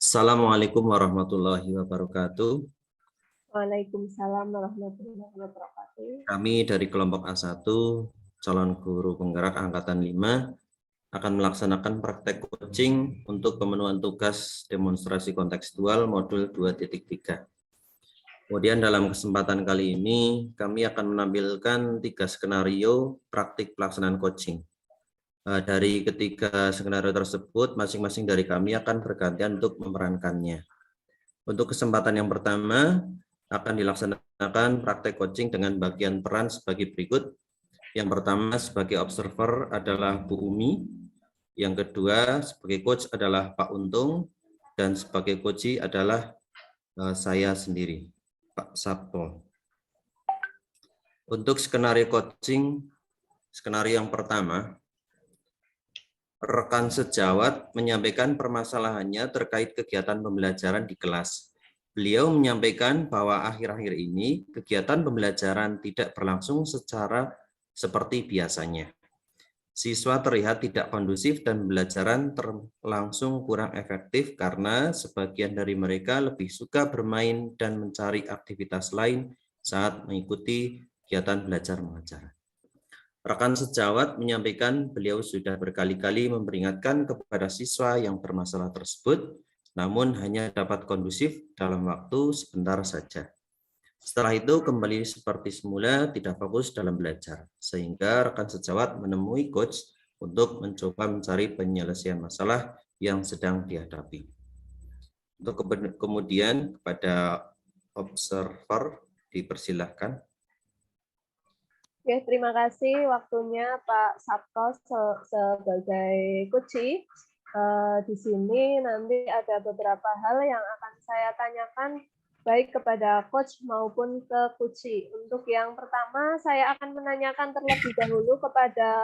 Assalamualaikum warahmatullahi wabarakatuh. Waalaikumsalam warahmatullahi wabarakatuh. Kami dari kelompok A1, calon guru penggerak angkatan 5, akan melaksanakan praktek coaching untuk pemenuhan tugas demonstrasi kontekstual modul 2.3. Kemudian dalam kesempatan kali ini, kami akan menampilkan 3 skenario praktik pelaksanaan coaching. Dari ketiga skenario tersebut, masing-masing dari kami akan bergantian untuk memerankannya. Untuk kesempatan yang pertama, akan dilaksanakan praktek coaching dengan bagian peran sebagai berikut. Yang pertama sebagai observer adalah Bu Umi, yang kedua sebagai coach adalah Pak Untung, dan sebagai coachee adalah saya sendiri, Pak Sabto. Untuk skenario coaching, skenario yang pertama, rekan sejawat menyampaikan permasalahannya terkait kegiatan pembelajaran di kelas. Beliau menyampaikan bahwa akhir-akhir ini kegiatan pembelajaran tidak berlangsung secara seperti biasanya. Siswa terlihat tidak kondusif dan pembelajaran terlangsung kurang efektif karena sebagian dari mereka lebih suka bermain dan mencari aktivitas lain saat mengikuti kegiatan belajar mengajar. Rekan sejawat menyampaikan beliau sudah berkali-kali memperingatkan kepada siswa yang bermasalah tersebut, namun hanya dapat kondusif dalam waktu sebentar saja. Setelah itu kembali seperti semula tidak fokus dalam belajar, sehingga rekan sejawat menemui coach untuk mencoba mencari penyelesaian masalah yang sedang dihadapi. Untuk kemudian kepada observer dipersilahkan. Oke, terima kasih waktunya Pak Sabto sebagai coachee. Di sini nanti ada beberapa hal yang akan saya tanyakan baik kepada coach maupun ke coachee. Untuk yang pertama, saya akan menanyakan terlebih dahulu kepada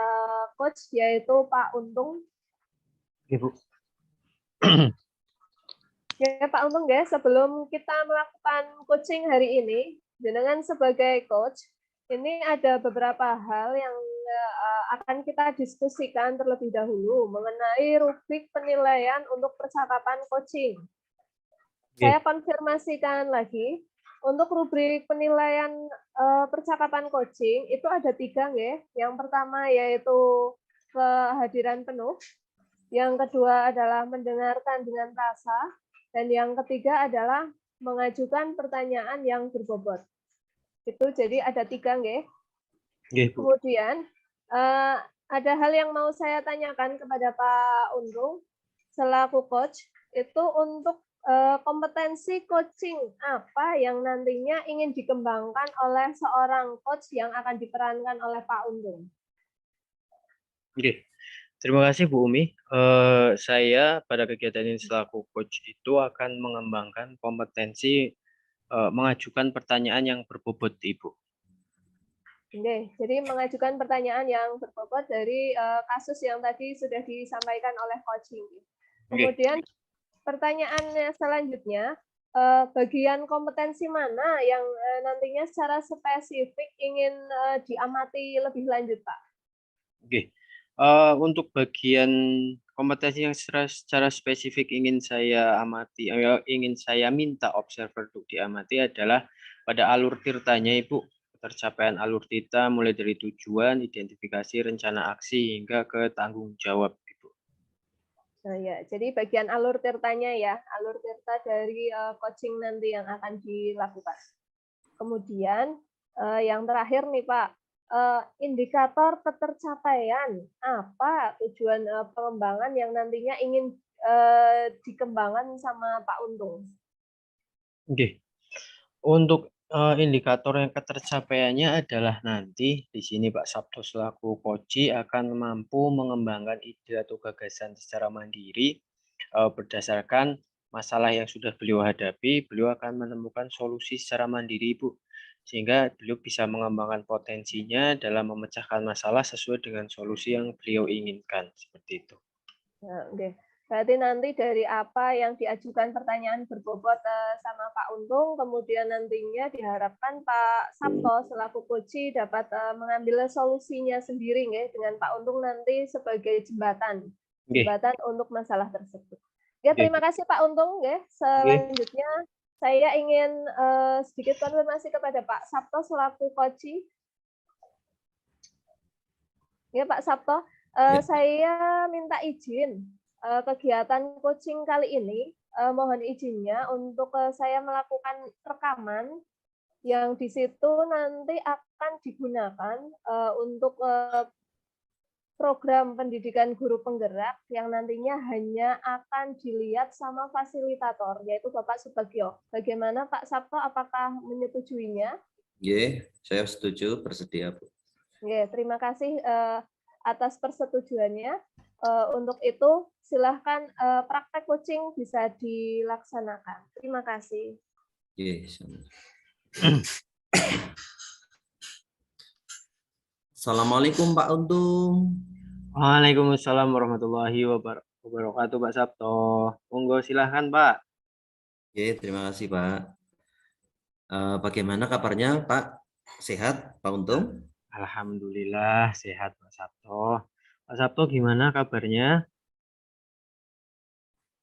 coach, yaitu Pak Untung. Ibu. Ya, Pak Untung, guys, sebelum kita melakukan coaching hari ini, dengan sebagai coach, ini ada beberapa hal yang akan kita diskusikan terlebih dahulu mengenai rubrik penilaian untuk percakapan coaching. Saya konfirmasikan lagi, untuk rubrik penilaian percakapan coaching itu ada 3, nggih. Yang pertama yaitu kehadiran penuh, yang kedua adalah mendengarkan dengan rasa, dan yang ketiga adalah mengajukan pertanyaan yang berbobot. Itu jadi ada 3, nggih. Kemudian ada hal yang mau saya tanyakan kepada Pak Untung selaku coach, itu untuk kompetensi coaching apa yang nantinya ingin dikembangkan oleh seorang coach yang akan diperankan oleh Pak Untung. Oke. Terima kasih Bu Umi. Saya pada kegiatan ini selaku coach itu akan mengembangkan kompetensi mengajukan pertanyaan yang berbobot, Ibu. Oke, jadi mengajukan pertanyaan yang berbobot dari kasus yang tadi sudah disampaikan oleh coaching. Kemudian pertanyaannya selanjutnya, bagian kompetensi mana yang nantinya secara spesifik ingin diamati lebih lanjut, Pak? Oke. Untuk bagian kompetensi yang secara spesifik ingin saya amati, ingin saya minta observer untuk diamati adalah pada alur tirtanya, Ibu. Tercapaian alur tirta mulai dari tujuan, identifikasi, rencana aksi, hingga ke tanggung jawab, Ibu. Nah, ya, jadi bagian alur tirtanya ya, alur tirta dari coaching nanti yang akan dilakukan. Kemudian yang terakhir nih Pak, indikator ketercapaian apa tujuan pengembangan yang nantinya ingin dikembangkan sama Pak Untung? Oke. Untuk indikator yang ketercapaiannya adalah nanti di sini Pak Sabto selaku coachee akan mampu mengembangkan ide atau gagasan secara mandiri berdasarkan masalah yang sudah beliau hadapi, beliau akan menemukan solusi secara mandiri, Ibu. Sehingga beliau bisa mengembangkan potensinya dalam memecahkan masalah sesuai dengan solusi yang beliau inginkan, seperti itu. Nah, okay. Berarti nanti dari apa yang diajukan pertanyaan berbobot sama Pak Untung, kemudian nantinya diharapkan Pak Sabto selaku coachee dapat mengambil solusinya sendiri, nggih, dengan Pak Untung nanti sebagai jembatan Nggih, jembatan untuk masalah tersebut. Ya, nggih, terima kasih Pak Untung nggih. nggih. Selanjutnya saya ingin sedikit konfirmasi kepada Pak Sabto selaku Koci. Ya Pak Sabto, Ya. saya minta izin kegiatan coaching kali ini, mohon izinnya untuk saya melakukan rekaman yang di situ nanti akan digunakan untuk program pendidikan guru penggerak yang nantinya hanya akan dilihat sama fasilitator, yaitu Bapak Subagio. Bagaimana Pak Sabto, apakah menyetujuinya? Nggih, saya setuju, bersedia, Bu. Oke, terima kasih atas persetujuannya. Untuk itu, silahkan praktek coaching bisa dilaksanakan. Terima kasih. Nggih, Assalamualaikum Pak Untung. Waalaikumsalam warahmatullahi wabarakatuh, Pak Sabto. Monggo silahkan, Pak. Oke, terima kasih Pak. Bagaimana kabarnya Pak? Sehat Pak Untung? Alhamdulillah sehat, Pak Sabto. Pak Sabto gimana kabarnya?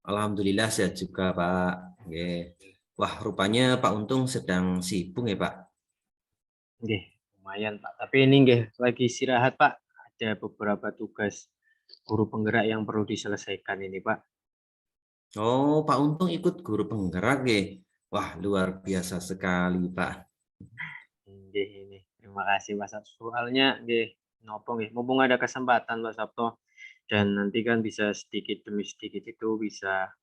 Alhamdulillah sehat juga Pak. Oke. Wah, rupanya Pak Untung sedang sibuk ya Pak? Nggih, lumayan, Pak. Tapi ini nggih lagi istirahat, Pak. Ada beberapa tugas guru penggerak yang perlu diselesaikan ini, Pak. Oh, Pak Untung ikut guru penggerak ya? Wah, luar biasa sekali Pak. Nggih ini. Terima kasih, Pak Sabto. Soalnya nggih nopo nggih, mumpung ada kesempatan, Pak Sabto. Dan nanti kan bisa sedikit demi sedikit itu bisa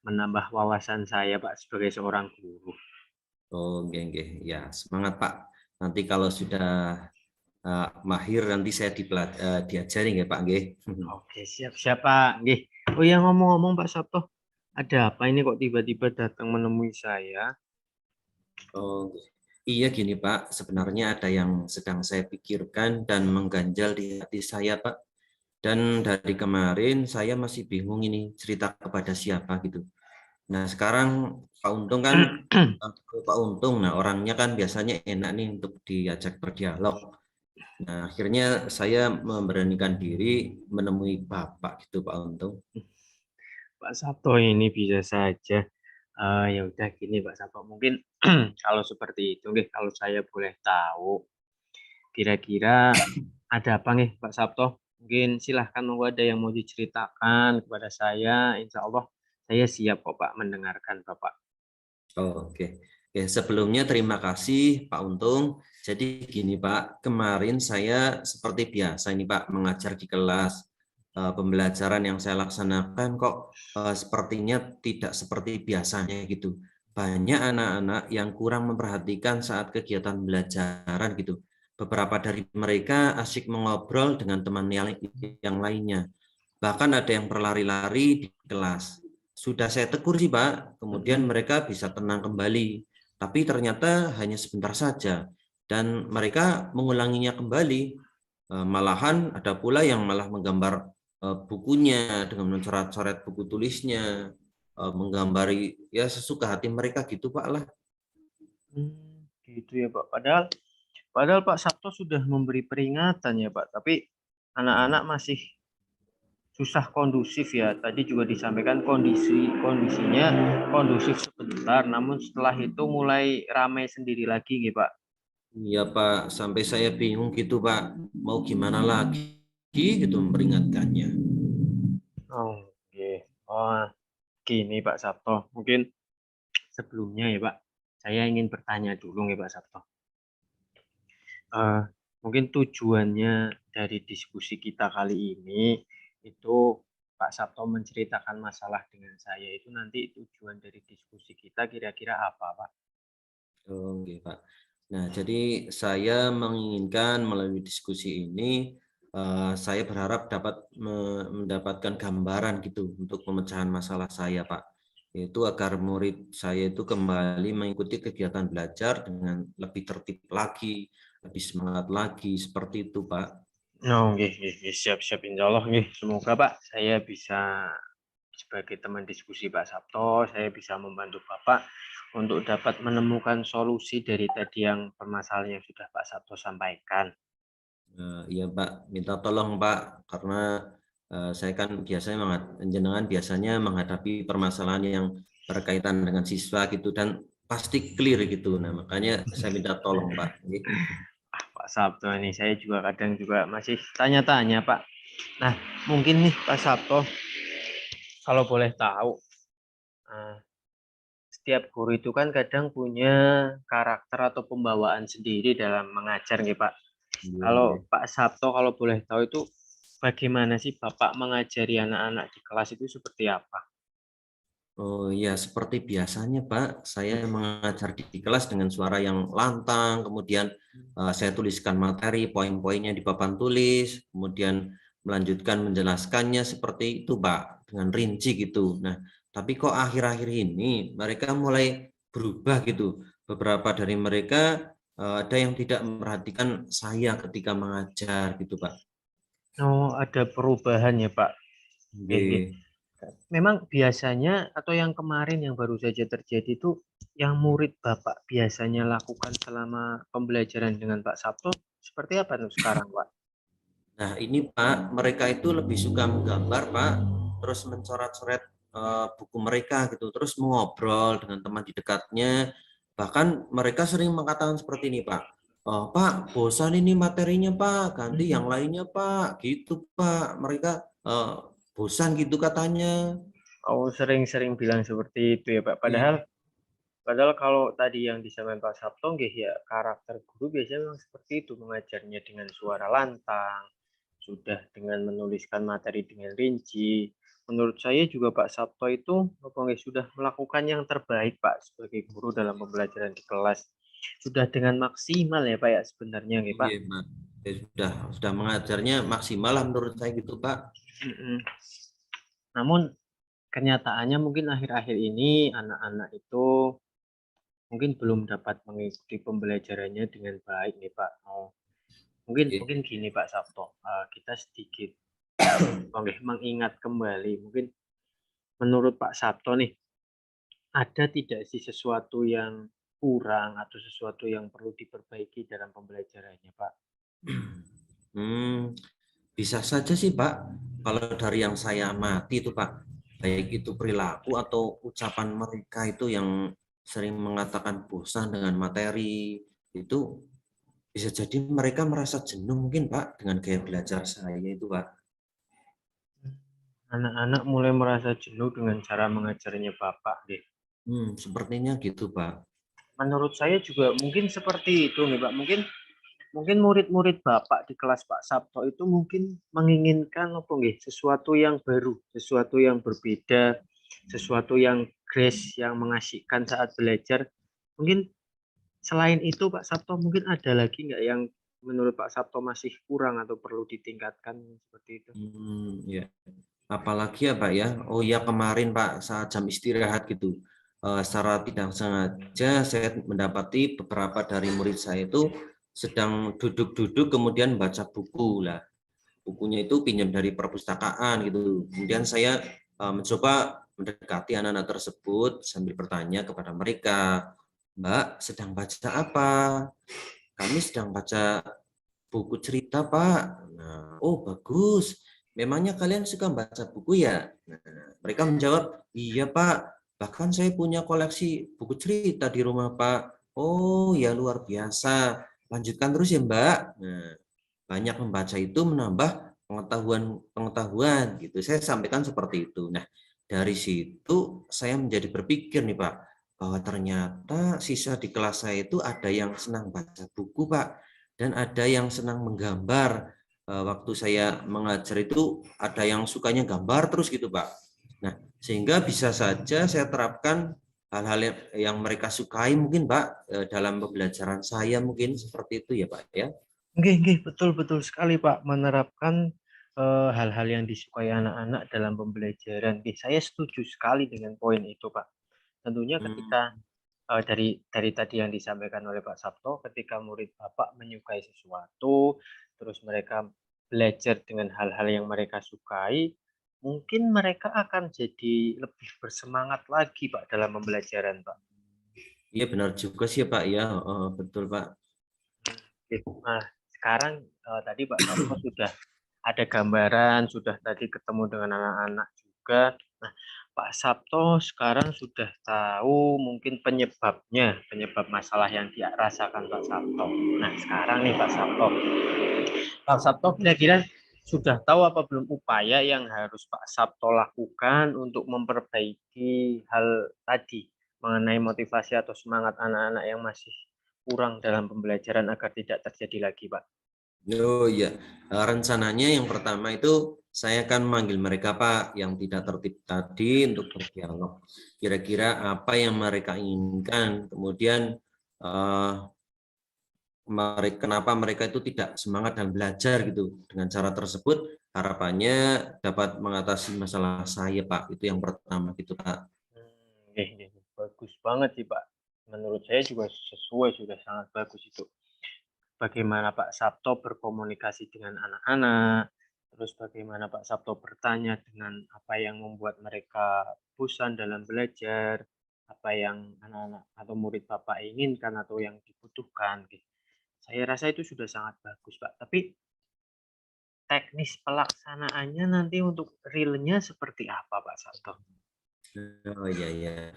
menambah wawasan saya, Pak, sebagai seorang guru. Oh, nggih. Ya, semangat Pak. Nanti kalau sudah mahir nanti saya diajari ya Pak nggih. Oke, siap-siap, Pak. Nggih. Oh ya, ngomong-ngomong, Pak Sabto, ada apa ini kok tiba-tiba datang menemui saya? Oh, iya gini Pak, sebenarnya ada yang sedang saya pikirkan dan mengganjal di hati saya Pak. Dan dari kemarin saya masih bingung ini cerita kepada siapa gitu. Nah sekarang Pak Untung kan, Pak Untung, nah orangnya kan biasanya enak nih untuk diajak berdialog. Nah akhirnya saya memberanikan diri menemui Bapak gitu Pak Untung. Pak Sabto ini bisa saja. Ya udah gini, Pak Sabto. Mungkin kalau seperti itu, nggih, kalau saya boleh tahu, kira-kira ada apa nih, Pak Sabto? Mungkin silahkan monggo ada yang mau diceritakan kepada saya. Insya Allah saya siap kok, Pak, mendengarkan Bapak. Oh, oke. Oke, sebelumnya terima kasih Pak Untung. Jadi gini Pak, kemarin saya seperti biasa ini Pak mengajar di kelas. Pembelajaran yang saya laksanakan kok sepertinya tidak seperti biasanya gitu. Banyak anak-anak yang kurang memperhatikan saat kegiatan belajaran gitu. Beberapa dari mereka asyik mengobrol dengan teman yang lainnya. Bahkan ada yang berlari-lari di kelas. Sudah saya tegur sih Pak, kemudian mereka bisa tenang kembali. Tapi ternyata hanya sebentar saja. Dan mereka mengulanginya kembali. Malahan ada pula yang malah menggambar bukunya dengan mencoret-coret buku tulisnya, menggambari ya sesuka hati mereka gitu Pak lah. Gitu ya, Pak. Padahal Pak Sabto sudah memberi peringatan ya, Pak. Tapi anak-anak masih susah kondusif ya. Tadi juga disampaikan kondisinya kondusif sebentar, namun setelah itu mulai ramai sendiri lagi nih, Pak. Iya Pak, sampai saya bingung gitu Pak, mau gimana lagi gitu memperingatkannya. Oh, oke. Oh, gini Pak Sabto. Mungkin sebelumnya ya, Pak, saya ingin bertanya dulu nih, Pak Sabto. Mungkin tujuannya dari diskusi kita kali ini itu Pak Sabto menceritakan masalah dengan saya itu nanti tujuan dari diskusi kita kira-kira apa, Pak? Oh, oke, Pak. Nah, jadi saya menginginkan melalui diskusi ini, saya berharap dapat mendapatkan gambaran gitu untuk pemecahan masalah saya, Pak. Yaitu agar murid saya itu kembali mengikuti kegiatan belajar dengan lebih tertib lagi, lebih semangat lagi, seperti itu, Pak. Oh, siap-siap insya Allah nggih. Semoga Pak saya bisa sebagai teman diskusi Pak Sabto, saya bisa membantu Bapak untuk dapat menemukan solusi dari tadi yang permasalahan yang sudah Pak Sabto sampaikan. Iya Pak, minta tolong Pak, karena Saya kan jenengan biasanya menghadapi permasalahan yang berkaitan dengan siswa gitu dan pasti clear gitu. Nah, makanya saya minta tolong, Pak. Pak Sabto ini saya juga kadang juga masih tanya-tanya, Pak. Nah, mungkin nih Pak Sabto, kalau boleh tahu, setiap guru itu kan kadang punya karakter atau pembawaan sendiri dalam mengajar nih Pak. Kalau Pak Sabto kalau boleh tahu itu bagaimana sih Bapak mengajari anak-anak di kelas itu seperti apa? Oh ya, seperti biasanya Pak, saya mengajar di kelas dengan suara yang lantang, kemudian saya tuliskan materi, poin-poinnya di papan tulis, kemudian melanjutkan menjelaskannya seperti itu Pak, dengan rinci gitu. Nah, tapi kok akhir-akhir ini mereka mulai berubah gitu. Beberapa dari mereka ada yang tidak memperhatikan saya ketika mengajar gitu Pak. Oh, ada perubahan ya Pak. Oke. Memang biasanya atau yang kemarin yang baru saja terjadi itu yang murid Bapak biasanya lakukan selama pembelajaran dengan Pak Sabto seperti apa tuh sekarang Pak? Nah, ini Pak, mereka itu lebih suka menggambar, Pak, terus mencoret-coret buku mereka gitu, terus mengobrol dengan teman di dekatnya. Bahkan mereka sering mengatakan seperti ini, Pak. Oh, Pak, bosan ini materinya, Pak. Ganti yang lainnya, Pak. Gitu, Pak. Mereka bosan gitu katanya. Oh, sering-sering bilang seperti itu ya Pak. Iya. Padahal kalau tadi yang disampaikan Pak Sabto, ya karakter guru biasanya memang seperti itu, mengajarnya dengan suara lantang, sudah dengan menuliskan materi dengan rinci. Menurut saya juga Pak Sabto itu sudah melakukan yang terbaik Pak sebagai guru dalam pembelajaran di kelas. Sudah dengan maksimal ya Pak ya sebenarnya ya Pak. Iya, Pak. Sudah mengajarnya maksimal lah menurut saya gitu, Pak. Namun kenyataannya mungkin akhir-akhir ini anak-anak itu mungkin belum dapat mengikuti pembelajarannya dengan baik nih Pak. Mungkin gini Pak Sabto, kita sedikit mengingat kembali. Mungkin menurut Pak Sabto nih, ada tidak sih sesuatu yang kurang atau sesuatu yang perlu diperbaiki dalam pembelajarannya Pak? Bisa saja sih Pak, kalau dari yang saya amati itu Pak, baik itu perilaku atau ucapan mereka itu yang sering mengatakan bosan dengan materi, itu bisa jadi mereka merasa jenuh mungkin Pak dengan gaya belajar saya itu Pak. Anak-anak mulai merasa jenuh dengan cara mengajarnya Bapak deh. Sepertinya gitu Pak. Menurut saya juga mungkin seperti itu nih Pak. Mungkin murid-murid Bapak di kelas Pak Sabto itu mungkin menginginkan sesuatu yang baru, sesuatu yang berbeda, sesuatu yang grace, yang mengasihkan saat belajar. Mungkin selain itu Pak Sabto mungkin ada lagi nggak yang menurut Pak Sabto masih kurang atau perlu ditingkatkan seperti itu? Ya. Apalagi ya Pak ya, oh ya kemarin Pak saat jam istirahat gitu, secara tidak sengaja saya mendapati beberapa dari murid saya itu sedang duduk-duduk kemudian baca buku lah. Bukunya itu pinjam dari perpustakaan gitu. Kemudian saya mencoba mendekati anak-anak tersebut sambil bertanya kepada mereka, Mbak sedang baca apa? Kami sedang baca buku cerita, Pak. Nah, oh bagus. Memangnya kalian suka baca buku ya? Nah, mereka menjawab, iya Pak. Bahkan saya punya koleksi buku cerita di rumah Pak. Oh ya luar biasa. Lanjutkan terus ya Mbak. Nah, banyak membaca itu menambah pengetahuan gitu. Saya sampaikan seperti itu. Nah, dari situ saya menjadi berpikir nih Pak, bahwa ternyata siswa di kelas saya itu ada yang senang baca buku Pak, dan ada yang senang menggambar. Waktu saya mengajar itu ada yang sukanya gambar terus gitu Pak. Nah, sehingga bisa saja saya terapkan hal-hal yang mereka sukai mungkin Pak dalam pembelajaran saya mungkin seperti itu ya Pak ya. Betul sekali Pak, menerapkan hal-hal yang disukai anak-anak dalam pembelajaran. Saya setuju sekali dengan poin itu Pak. Tentunya ketika dari tadi yang disampaikan oleh Pak Sabto, ketika murid Bapak menyukai sesuatu, terus mereka belajar dengan hal-hal yang mereka sukai, mungkin mereka akan jadi lebih bersemangat lagi Pak dalam pembelajaran Pak. Iya benar juga sih Pak ya, betul Pak. Nah, sekarang tadi Pak Sabto sudah ada gambaran, sudah tadi ketemu dengan anak-anak juga. Nah, Pak Sabto sekarang sudah tahu mungkin penyebab masalah yang dia rasakan Pak Sabto. Nah, sekarang nih Pak Sabto kira-kira sudah tahu apa belum upaya yang harus Pak Sabto lakukan untuk memperbaiki hal tadi mengenai motivasi atau semangat anak-anak yang masih kurang dalam pembelajaran agar tidak terjadi lagi, Pak? Oh iya, rencananya yang pertama itu saya akan memanggil mereka Pak yang tidak tertib tadi untuk berdialog. Kira-kira apa yang mereka inginkan, kemudian kenapa mereka itu tidak semangat dan belajar gitu. Dengan cara tersebut harapannya dapat mengatasi masalah saya Pak. Itu yang pertama gitu Pak. Bagus banget sih Pak. Menurut saya juga sesuai, sudah sangat bagus itu. Bagaimana Pak Sabto berkomunikasi dengan anak-anak, terus bagaimana Pak Sabto bertanya dengan apa yang membuat mereka bosan dalam belajar, apa yang anak-anak atau murid Bapak inginkan atau yang dibutuhkan. Saya rasa itu sudah sangat bagus Pak. Tapi teknis pelaksanaannya nanti untuk realnya seperti apa Pak Sabto? Oh iya ya,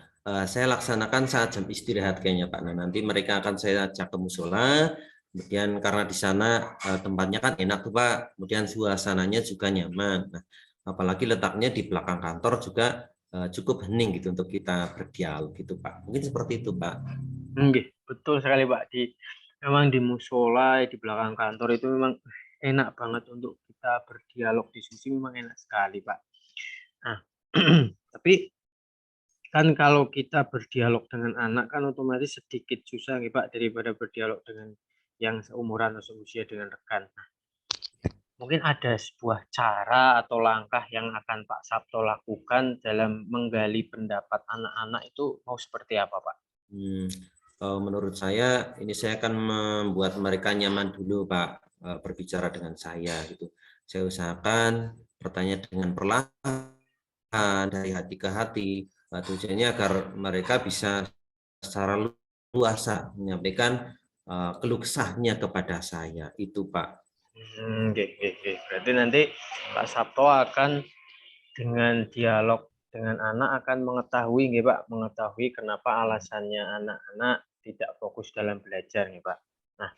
saya laksanakan saat jam istirahat kayaknya Pak. Nah nanti mereka akan saya ajak ke musola. Kemudian karena di sana tempatnya kan enak tuh Pak, kemudian suasananya juga nyaman. Nah, apalagi letaknya di belakang kantor juga cukup hening gitu untuk kita berdialog gitu Pak. Mungkin seperti itu Pak. Betul sekali Pak. Memang di musola di belakang kantor itu memang enak banget untuk kita berdialog diskusi, memang enak sekali Pak. Nah, tapi kan kalau kita berdialog dengan anak kan otomatis sedikit susah nih Pak daripada berdialog dengan yang seumuran atau seusia dengan rekan. Nah, mungkin ada sebuah cara atau langkah yang akan Pak Sabto lakukan dalam menggali pendapat anak-anak itu mau seperti apa Pak? Menurut saya ini saya akan membuat mereka nyaman dulu Pak berbicara dengan saya gitu. Saya usahakan bertanya dengan perlahan dari hati ke hati. Tujuannya agar mereka bisa secara luasa menyampaikan keluh kesahnya kepada saya. Itu Pak. Berarti nanti Pak Sabto akan dengan dialog dengan anak akan mengetahui mengetahui kenapa alasannya anak-anak tidak fokus dalam belajar Pak. Nah,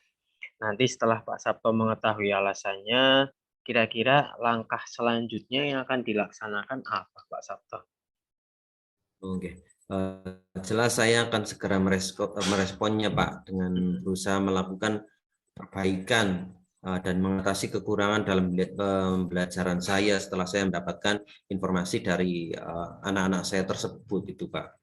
nanti setelah Pak Sabto mengetahui alasannya, kira-kira langkah selanjutnya yang akan dilaksanakan apa Pak Sabto? Oke. Jelas saya akan segera meresponnya Pak dengan berusaha melakukan perbaikan dan mengatasi kekurangan dalam pembelajaran saya setelah saya mendapatkan informasi dari anak-anak saya tersebut itu Pak.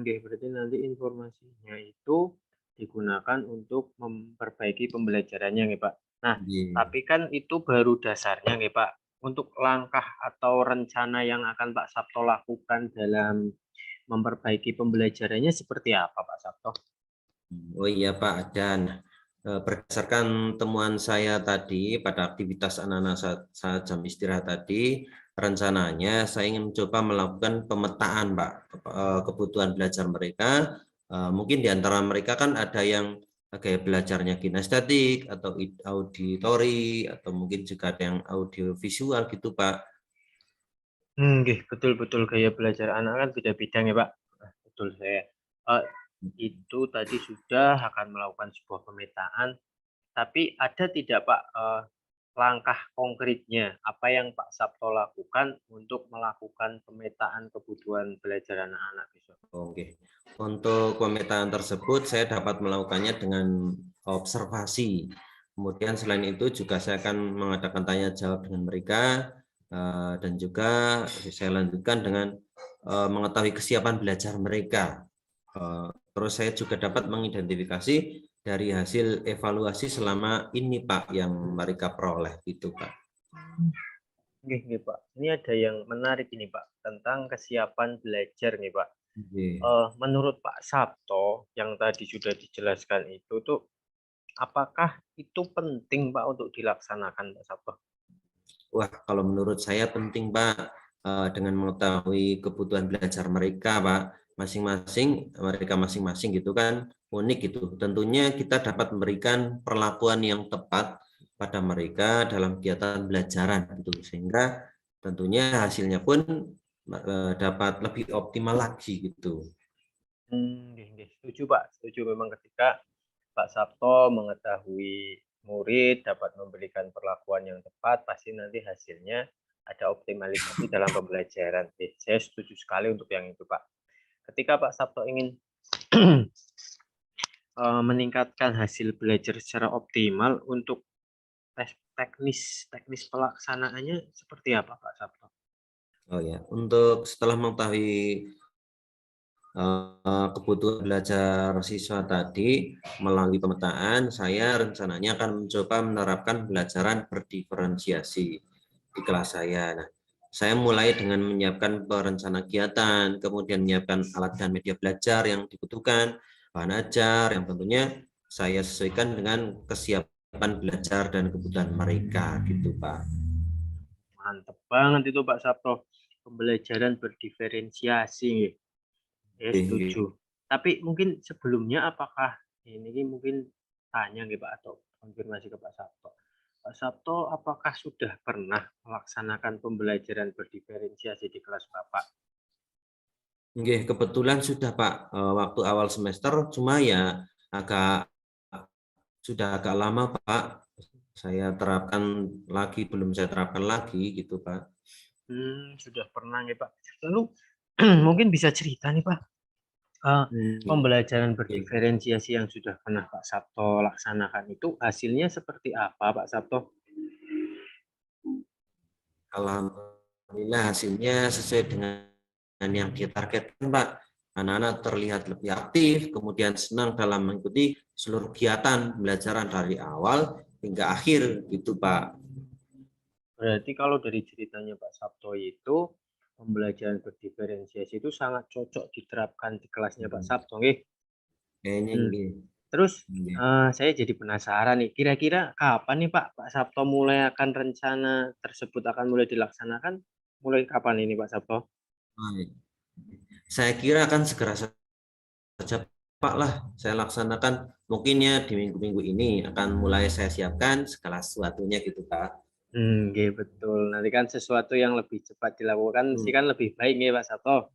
Berarti nanti informasinya itu digunakan untuk memperbaiki pembelajarannya Pak. Nah, tapi kan itu baru dasarnya Pak. Untuk langkah atau rencana yang akan Pak Sabto lakukan dalam memperbaiki pembelajarannya seperti apa Pak Sabto? Oh iya Pak, dan berdasarkan temuan saya tadi pada aktivitas anak-anak saat jam istirahat tadi, rencananya saya ingin mencoba melakukan pemetaan Pak kebutuhan belajar mereka. Mungkin di antara mereka kan ada yang kayak belajarnya kinestetik atau auditori atau mungkin juga ada yang audiovisual gitu Pak. Betul-betul gaya belajar anak kan beda-beda Pak. Betul saya. Itu tadi sudah akan melakukan sebuah pemetaan, tapi ada tidak Pak langkah konkretnya apa yang Pak Sabto lakukan untuk melakukan pemetaan kebutuhan belajar anak-anak besok? Oke, untuk pemetaan tersebut saya dapat melakukannya dengan observasi. Kemudian selain itu juga saya akan mengadakan tanya jawab dengan mereka dan juga saya lanjutkan dengan mengetahui kesiapan belajar mereka. Terus saya juga dapat mengidentifikasi dari hasil evaluasi selama ini Pak yang mereka peroleh itu Pak. Pak. Ini ada yang menarik ini Pak tentang kesiapan belajar nih Pak. Menurut Pak Sabto yang tadi sudah dijelaskan itu tuh, apakah itu penting Pak untuk dilaksanakan Pak Sabto? Wah, kalau menurut saya penting Pak dengan mengetahui kebutuhan belajar mereka Pak, mereka masing-masing gitu kan unik gitu. Tentunya kita dapat memberikan perlakuan yang tepat pada mereka dalam kegiatan belajaran gitu, sehingga tentunya hasilnya pun dapat lebih optimal lagi gitu. Setuju Pak, setuju. Memang ketika Pak Sabto mengetahui murid dapat memberikan perlakuan yang tepat, pasti nanti hasilnya ada optimalisasi dalam pembelajaran. Saya setuju sekali untuk yang itu Pak. Ketika Pak Sabto ingin meningkatkan hasil belajar secara optimal, untuk teknis pelaksanaannya seperti apa Pak Sabto? Oh ya, untuk setelah mengetahui kebutuhan belajar siswa tadi melalui pemetaan, saya rencananya akan mencoba menerapkan pembelajaran berdiferensiasi di kelas saya. Nah, saya mulai dengan menyiapkan perencanaan kegiatan, kemudian menyiapkan alat dan media belajar yang dibutuhkan, bahan ajar yang tentunya saya sesuaikan dengan kesiapan belajar dan kebutuhan mereka, gitu Pak. Mantap banget itu Pak Sabto, pembelajaran berdiferensiasi. Ya, setuju. Tapi mungkin sebelumnya apakah ini mungkin tanya nih Pak atau konfirmasi ke Pak Sabto. Pak Sabto, apakah sudah pernah melaksanakan pembelajaran berdiferensiasi di kelas Bapak? Nggih, kebetulan sudah Pak, waktu awal semester, cuma ya sudah agak lama Pak, saya terapkan lagi, belum saya terapkan lagi gitu Pak. Sudah pernah nih Pak. Lalu mungkin bisa cerita nih Pak, pembelajaran berdiferensiasi yang sudah pernah Pak Sabto laksanakan itu hasilnya seperti apa Pak Sabto? Alhamdulillah hasilnya sesuai dengan yang ditargetkan Pak. Anak-anak terlihat lebih aktif, kemudian senang dalam mengikuti seluruh kegiatan pembelajaran dari awal hingga akhir gitu Pak. Berarti kalau dari ceritanya Pak Sabto itu pembelajaran berdiferensiasi itu sangat cocok diterapkan di kelasnya Pak Sabto, nggih. Kayaknya Terus saya jadi penasaran nih, kira-kira kapan nih Pak Sabto mulai akan rencana tersebut akan mulai dilaksanakan? Mulai kapan ini Pak Sabto? Saya kira akan segera saja Pak lah, saya laksanakan mungkin ya di minggu-minggu ini akan mulai saya siapkan segala sesuatunya gitu Pak. Nggih, betul. Nanti kan sesuatu yang lebih cepat dilakukan sih kan lebih baik nih Pak Sabto.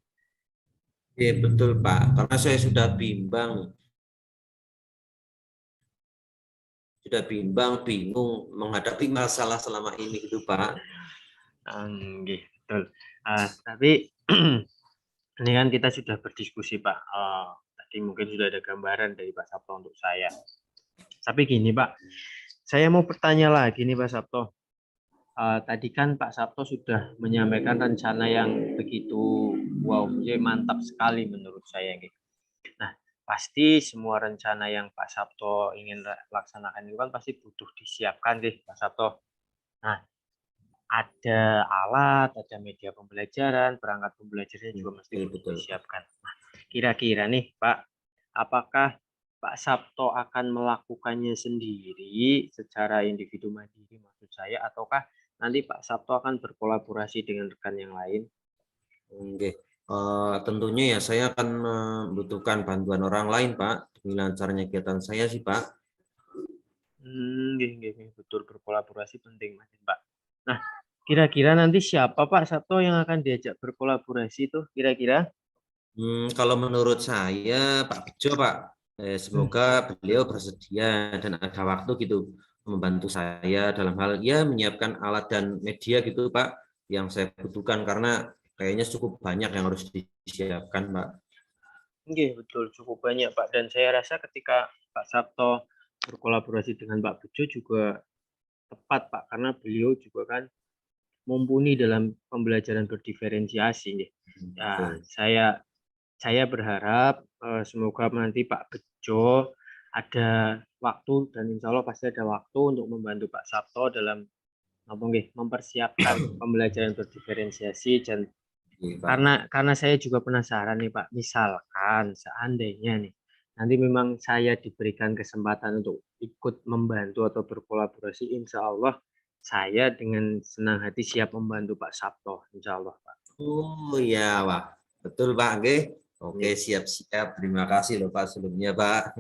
Iya betul Pak, karena saya sudah bimbang, bingung menghadapi masalah selama ini gitu Pak. Nggih, betul. Tapi ini kan kita sudah berdiskusi Pak. Tadi mungkin sudah ada gambaran dari Pak Sabto untuk saya. Tapi gini Pak, saya mau bertanya lagi nih Pak Sabto. Tadi kan Pak Sabto sudah menyampaikan rencana yang begitu wow, jadi mantap sekali menurut saya. Nah, pasti semua rencana yang Pak Sabto ingin laksanakan itu kan pasti butuh disiapkan deh Pak Sabto. Nah, ada alat, ada media pembelajaran, perangkat pembelajarannya juga mesti butuh disiapkan. Nah, kira-kira nih Pak, apakah Pak Sabto akan melakukannya sendiri secara individu mandiri maksud saya, ataukah nanti Pak Sabto akan berkolaborasi dengan rekan yang lain? Oke. Tentunya ya saya akan membutuhkan bantuan orang lain Pak demi lancarnya kegiatan saya sih Pak. Betul, berkolaborasi penting Mas Pak. Nah, kira-kira nanti siapa Pak Sabto yang akan diajak berkolaborasi itu kira-kira? Kalau menurut saya Pak Bejo Pak, semoga beliau bersedia dan ada waktu gitu membantu saya dalam hal ya menyiapkan alat dan media gitu Pak yang saya butuhkan karena kayaknya cukup banyak yang harus disiapkan Pak. Betul, cukup banyak Pak, dan saya rasa ketika Pak Sabto berkolaborasi dengan Pak Bejo juga tepat Pak, karena beliau juga kan mumpuni dalam pembelajaran berdiferensiasi. Nah, saya berharap semoga nanti Pak Bejo ada waktu dan insya Allah pasti ada waktu untuk membantu Pak Sabto dalam mempersiapkan pembelajaran berdiferensiasi. Dan karena saya juga penasaran nih Pak, misalkan seandainya nih nanti memang saya diberikan kesempatan untuk ikut membantu atau berkolaborasi, insya Allah saya dengan senang hati siap membantu Pak Sabto, insya Allah Pak. Oh iya, wah betul Pak, oke siap-siap. Terima kasih loh Pak sebelumnya Pak.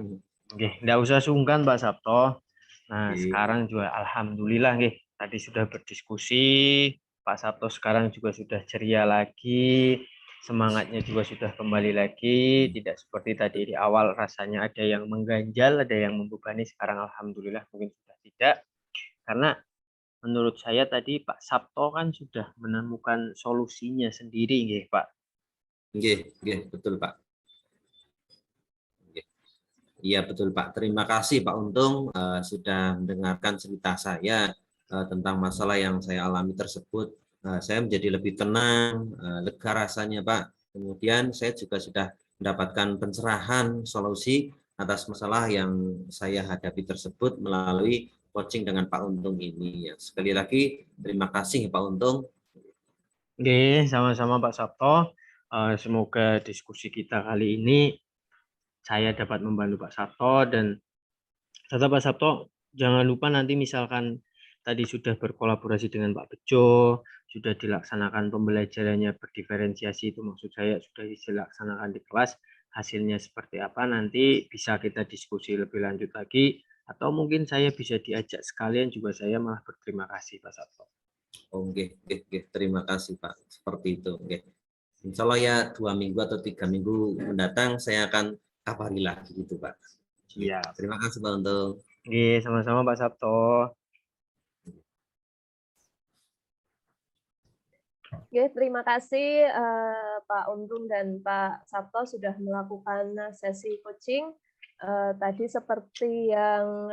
Nggak usah sungkan Pak Sabto. Nah, Oke. sekarang juga alhamdulillah nggih, tadi sudah berdiskusi, Pak Sabto sekarang juga sudah ceria lagi, semangatnya juga sudah kembali lagi, tidak seperti tadi di awal rasanya ada yang mengganjal, ada yang membebani, sekarang alhamdulillah mungkin sudah tidak. Karena menurut saya tadi Pak Sabto kan sudah menemukan solusinya sendiri nggih, Pak. Nggih, betul, Pak. Nggih. Iya, betul, Pak. Terima kasih, Pak Untung, sudah mendengarkan cerita saya tentang masalah yang saya alami tersebut. Saya menjadi lebih tenang, lega rasanya, Pak. Kemudian saya juga sudah mendapatkan pencerahan solusi atas masalah yang saya hadapi tersebut melalui coaching dengan Pak Untung ini. Ya, sekali lagi, terima kasih, Pak Untung. Oke, sama-sama Pak Sabto. Semoga diskusi kita kali ini saya dapat membantu Pak Sabto, dan tetap Pak Sabto jangan lupa nanti misalkan tadi sudah berkolaborasi dengan Pak Bejo, sudah dilaksanakan pembelajarannya berdiferensiasi, itu maksud saya sudah dilaksanakan di kelas, hasilnya seperti apa nanti bisa kita diskusi lebih lanjut lagi, atau mungkin saya bisa diajak sekalian juga, saya malah berterima kasih Pak Sabto. Oh, terima kasih, Pak. Seperti itu. Insya Allah ya 2 minggu atau 3 minggu mendatang saya akan kabari lagi gitu, Pak. Siap. Terima kasih, Pak Untung. Oke, sama-sama Pak Sabto. Oke, terima kasih Pak Untung dan Pak Sabto sudah melakukan sesi coaching. Tadi seperti yang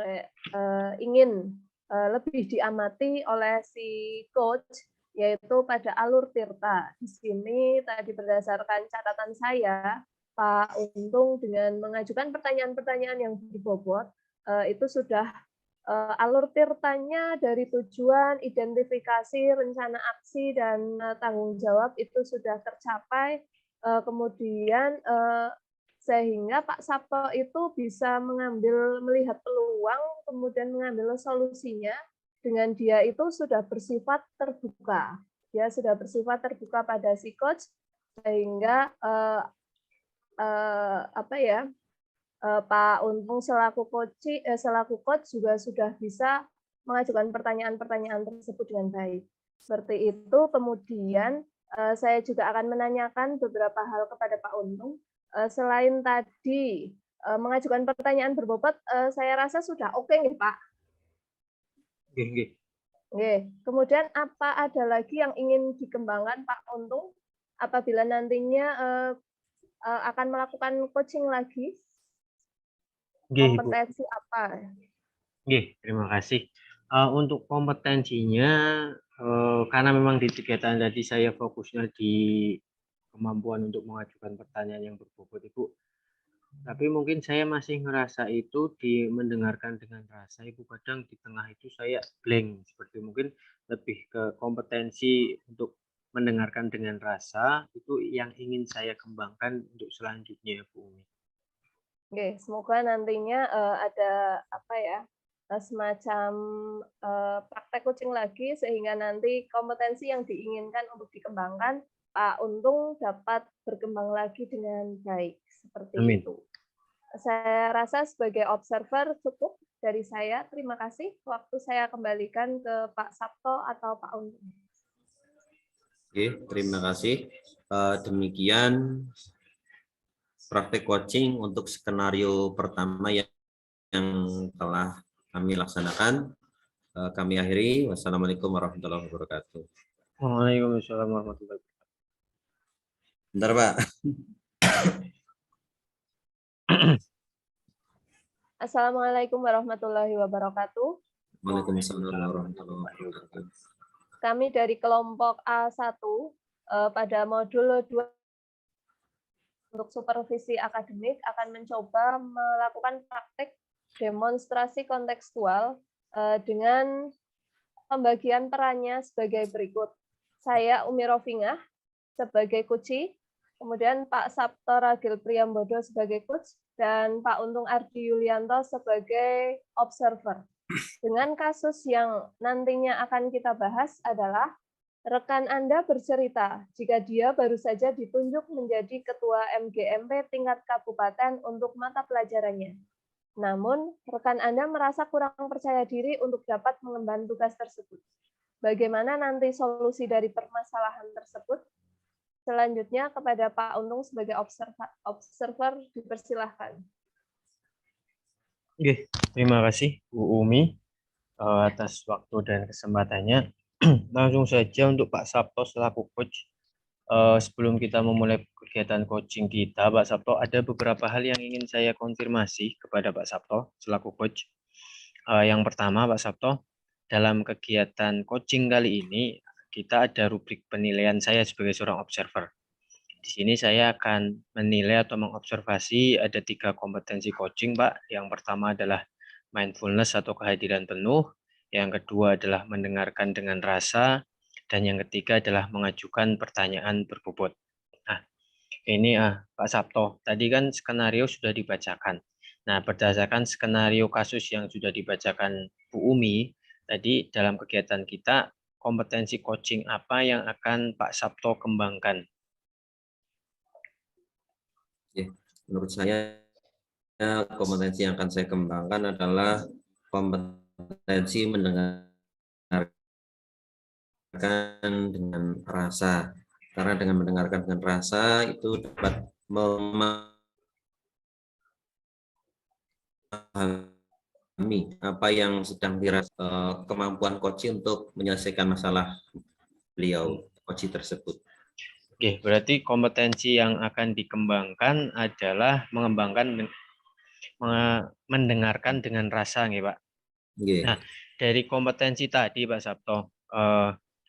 ingin lebih diamati oleh si coach, yaitu pada alur tirta. Di sini tadi berdasarkan catatan saya, Pak Untung dengan mengajukan pertanyaan-pertanyaan yang berbobot, itu sudah alur tirtanya dari tujuan, identifikasi, rencana aksi, dan tanggung jawab itu sudah tercapai. Kemudian sehingga Pak Sabto itu bisa melihat peluang, kemudian mengambil solusinya dengan dia itu sudah bersifat terbuka. Dia sudah bersifat terbuka pada si coach, sehingga apa ya, Pak Untung selaku coach juga sudah bisa mengajukan pertanyaan-pertanyaan tersebut dengan baik. Seperti itu, kemudian saya juga akan menanyakan beberapa hal kepada Pak Untung. Selain tadi mengajukan pertanyaan berbobot, saya rasa sudah oke nih Pak. Oke. Kemudian apa ada lagi yang ingin dikembangkan Pak Untung apabila nantinya akan melakukan coaching lagi? Kompetensi apa? Terima kasih. Untuk kompetensinya, karena memang di kegiatan tadi saya fokusnya di kemampuan untuk mengajukan pertanyaan yang berbobot, Ibu. Tapi mungkin saya masih ngerasa itu di mendengarkan dengan rasa, Ibu. Kadang di tengah itu saya blank, seperti mungkin lebih ke kompetensi untuk mendengarkan dengan rasa, itu yang ingin saya kembangkan untuk selanjutnya, Bu Umi. Oke, semoga nantinya ada apa ya, semacam praktek coaching lagi sehingga nanti kompetensi yang diinginkan untuk dikembangkan Pak Untung dapat berkembang lagi dengan baik seperti Amin. itu. Saya rasa sebagai observer cukup dari saya. Terima kasih. Waktu saya kembalikan ke Pak Sabto atau Pak Untung. Oke, terima kasih. Demikian praktek coaching untuk skenario pertama yang telah kami laksanakan. Kami akhiri. Wassalamualaikum warahmatullahi wabarakatuh. Waalaikumsalam warahmatullahi wabarakatuh. Bentar, Pak. Assalamualaikum warahmatullahi wabarakatuh. Waalaikumsalam warahmatullahi wabarakatuh. Kami dari kelompok A1 pada modul 2 untuk supervisi akademik akan mencoba melakukan praktek demonstrasi kontekstual dengan pembagian perannya sebagai berikut. Saya Umi Rofingah sebagai coach, kemudian Pak Sabto Ragil Priyambodo sebagai coach, dan Pak Untung Ardi Yulianto sebagai observer. Dengan kasus yang nantinya akan kita bahas adalah rekan Anda bercerita jika dia baru saja ditunjuk menjadi Ketua MGMP tingkat kabupaten untuk mata pelajarannya. Namun, rekan Anda merasa kurang percaya diri untuk dapat mengemban tugas tersebut. Bagaimana nanti solusi dari permasalahan tersebut? Selanjutnya kepada Pak Untung sebagai observer dipersilahkan. Oke, terima kasih Bu Umi atas waktu dan kesempatannya. Langsung saja untuk Pak Sabto selaku coach. Sebelum kita memulai kegiatan coaching kita, Pak Sabto, ada beberapa hal yang ingin saya konfirmasi kepada Pak Sabto selaku coach. Yang pertama, Pak Sabto, dalam kegiatan coaching kali ini, kita ada rubrik penilaian saya sebagai seorang observer. Di sini saya akan menilai atau mengobservasi ada 3 kompetensi coaching, Pak. Yang pertama adalah mindfulness atau kehadiran penuh. Yang kedua adalah mendengarkan dengan rasa. Dan yang ketiga adalah mengajukan pertanyaan berbobot. Nah, ini Pak Sabto, tadi kan skenario sudah dibacakan. Nah, berdasarkan skenario kasus yang sudah dibacakan Bu Umi, tadi dalam kegiatan kita, kompetensi coaching apa yang akan Pak Sabto kembangkan? Menurut saya kompetensi yang akan saya kembangkan adalah kompetensi mendengarkan dengan rasa, karena dengan mendengarkan dengan rasa itu dapat memahami apa yang sedang dirasa kemampuan coach untuk menyelesaikan masalah beliau coach tersebut. Oke, berarti kompetensi yang akan dikembangkan adalah mendengarkan dengan rasa, nih Pak. Nah, dari kompetensi tadi Pak Sabto,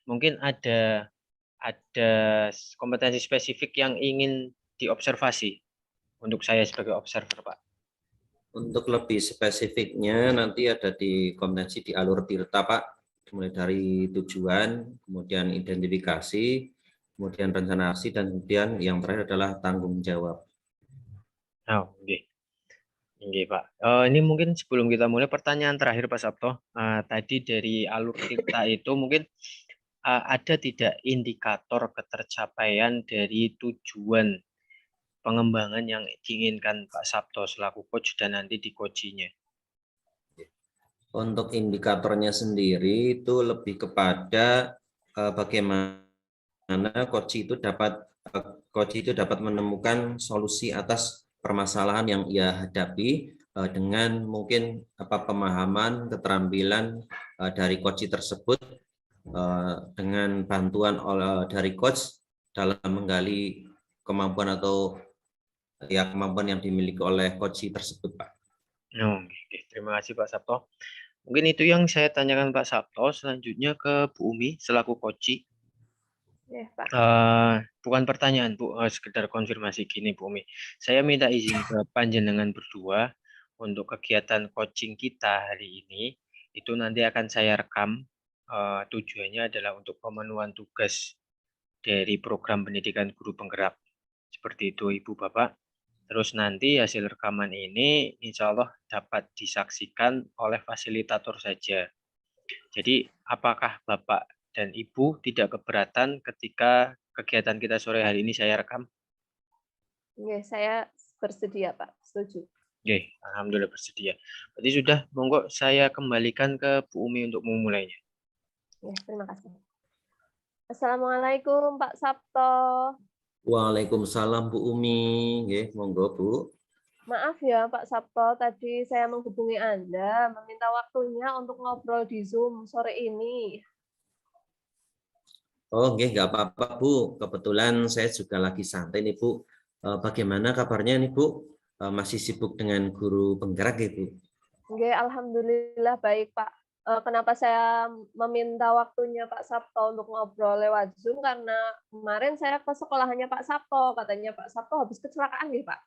mungkin ada kompetensi spesifik yang ingin diobservasi untuk saya sebagai observer, Pak. Untuk lebih spesifiknya nanti ada di kompetensi di alur tirta, Pak, mulai dari tujuan, kemudian identifikasi, kemudian rencana aksi, dan kemudian yang terakhir adalah tanggung jawab. Oh, oke. Oke, Pak. Ini mungkin sebelum kita mulai pertanyaan terakhir Pak Sabto. Tadi dari alur tirta itu mungkin ada tidak indikator ketercapaian dari tujuan pengembangan yang diinginkan Pak Sabto selaku coach dan nanti di coachingnya? Untuk indikatornya sendiri itu lebih kepada bagaimana coach itu dapat menemukan solusi atas permasalahan yang ia hadapi dengan mungkin pemahaman, keterampilan dari coach tersebut dengan bantuan dari coach dalam menggali kemampuan atau kemampuan yang dimiliki oleh coach tersebut, Pak. Oke, terima kasih Pak Sabto. Mungkin itu yang saya tanyakan Pak Sabto. Selanjutnya ke Bu Umi selaku coach. Ya, Pak. Bukan pertanyaan Bu, sekedar konfirmasi gini Bu Umi. Saya minta izin ke panjenengan berdua untuk kegiatan coaching kita hari ini. Itu nanti akan saya rekam. Tujuannya adalah untuk pemenuhan tugas dari program pendidikan guru penggerak. Seperti itu Ibu Bapak. Terus nanti hasil rekaman ini insya Allah dapat disaksikan oleh fasilitator saja. Jadi apakah Bapak dan Ibu tidak keberatan ketika kegiatan kita sore hari ini saya rekam? Oke, saya bersedia Pak, setuju. Oke, alhamdulillah bersedia. Berarti sudah, monggo saya kembalikan ke Bu Umi untuk memulainya. Ya, terima kasih. Assalamualaikum Pak Sabto. Waalaikumsalam Bu Umi, monggo Bu. Maaf ya Pak Sabto, tadi saya menghubungi Anda, meminta waktunya untuk ngobrol di Zoom sore ini. Oh, nggak apa-apa Bu. Kebetulan saya juga lagi santai nih Bu. Bagaimana kabarnya nih Bu? Masih sibuk dengan guru penggerak ya Bu? Oke, alhamdulillah baik Pak. Kenapa saya meminta waktunya Pak Sabto untuk ngobrol lewat Zoom, karena kemarin saya ke sekolahannya Pak Sabto, katanya Pak Sabto habis kecelakaan nih Pak.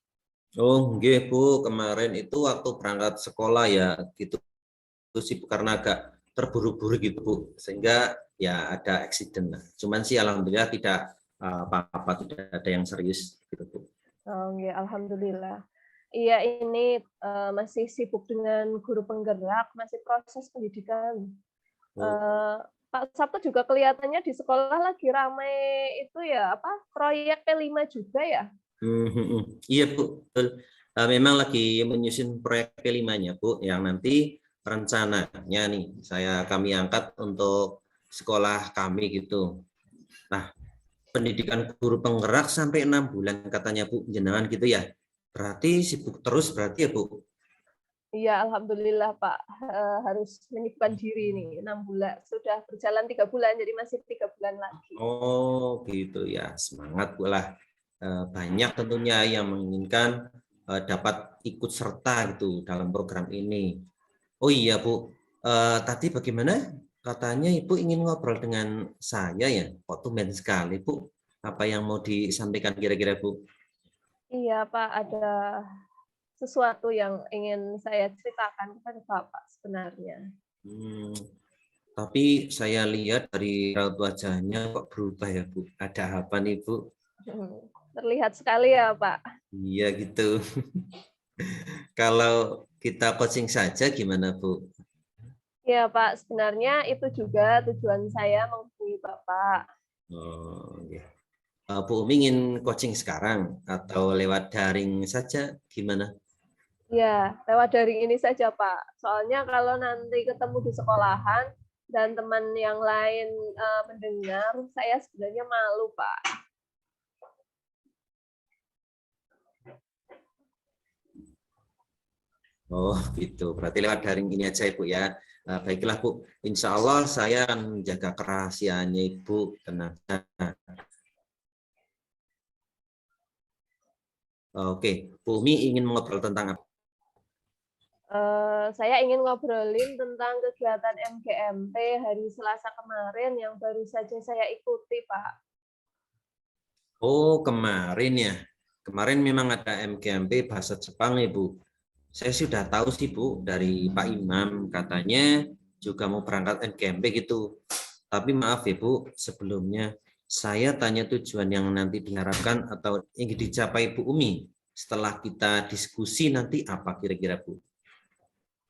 Oh, nggih Bu, kemarin itu waktu berangkat sekolah ya gitu sih karena agak terburu-buru gitu Bu, sehingga ya ada accident lah. Cuman sih alhamdulillah tidak apa-apa, tidak ada yang serius gitu Bu. Oh, nggih, alhamdulillah. Iya, ini masih sibuk dengan guru penggerak, masih proses pendidikan. Pak Sabto juga kelihatannya di sekolah lagi ramai itu ya, proyek P5 juga ya? Iya Bu, betul. Memang lagi menyusun proyek kelimanya, Bu, yang nanti rencananya nih kami angkat untuk sekolah kami gitu. Nah, pendidikan guru penggerak sampai 6 bulan katanya Bu, jenengan gitu ya. Berarti sibuk terus berarti ya, Bu? Iya, alhamdulillah Pak, harus menyibukkan diri nih 6 bulan. Sudah berjalan 3 bulan, jadi masih 3 bulan lagi. Oh, gitu ya. Semangat Bu lah. Banyak tentunya yang menginginkan dapat ikut serta gitu dalam program ini. Oh iya Bu, tadi bagaimana? Katanya Ibu ingin ngobrol dengan saya ya? Kok tumben sekali Bu? Apa yang mau disampaikan kira-kira Bu? Iya Pak, ada sesuatu yang ingin saya ceritakan kepada Bapak sebenarnya. Hmm, tapi saya lihat dari raut wajahnya kok berubah ya Bu? Ada apa nih Bu? Terlihat sekali ya Pak. Iya gitu. Kalau kita coaching saja gimana Bu? Iya Pak, sebenarnya itu juga tujuan saya menghubungi Bapak. Oh, ya. Bu Umi ingin coaching sekarang atau lewat daring saja gimana? Ya, lewat daring ini saja Pak. Soalnya kalau nanti ketemu di sekolahan dan teman yang lain mendengar, saya sebenarnya malu Pak. Oh gitu, berarti lewat daring ini aja Ibu ya. Baiklah Bu, Insya Allah saya akan menjaga kerahasiaannya Ibu, tenang. Oke, Bu Umi ingin mengobrol tentang apa? Saya ingin ngobrolin tentang kegiatan MGMP hari Selasa kemarin yang baru saja saya ikuti Pak. Oh kemarin ya, kemarin memang ada MGMP bahasa Jepang Ibu. Saya sudah tahu sih Bu dari Pak Imam, katanya juga mau berangkat MGMP gitu. Tapi maaf ya Bu, sebelumnya saya tanya tujuan yang nanti diharapkan atau ingin dicapai Bu Umi. Setelah kita diskusi nanti apa kira-kira Bu?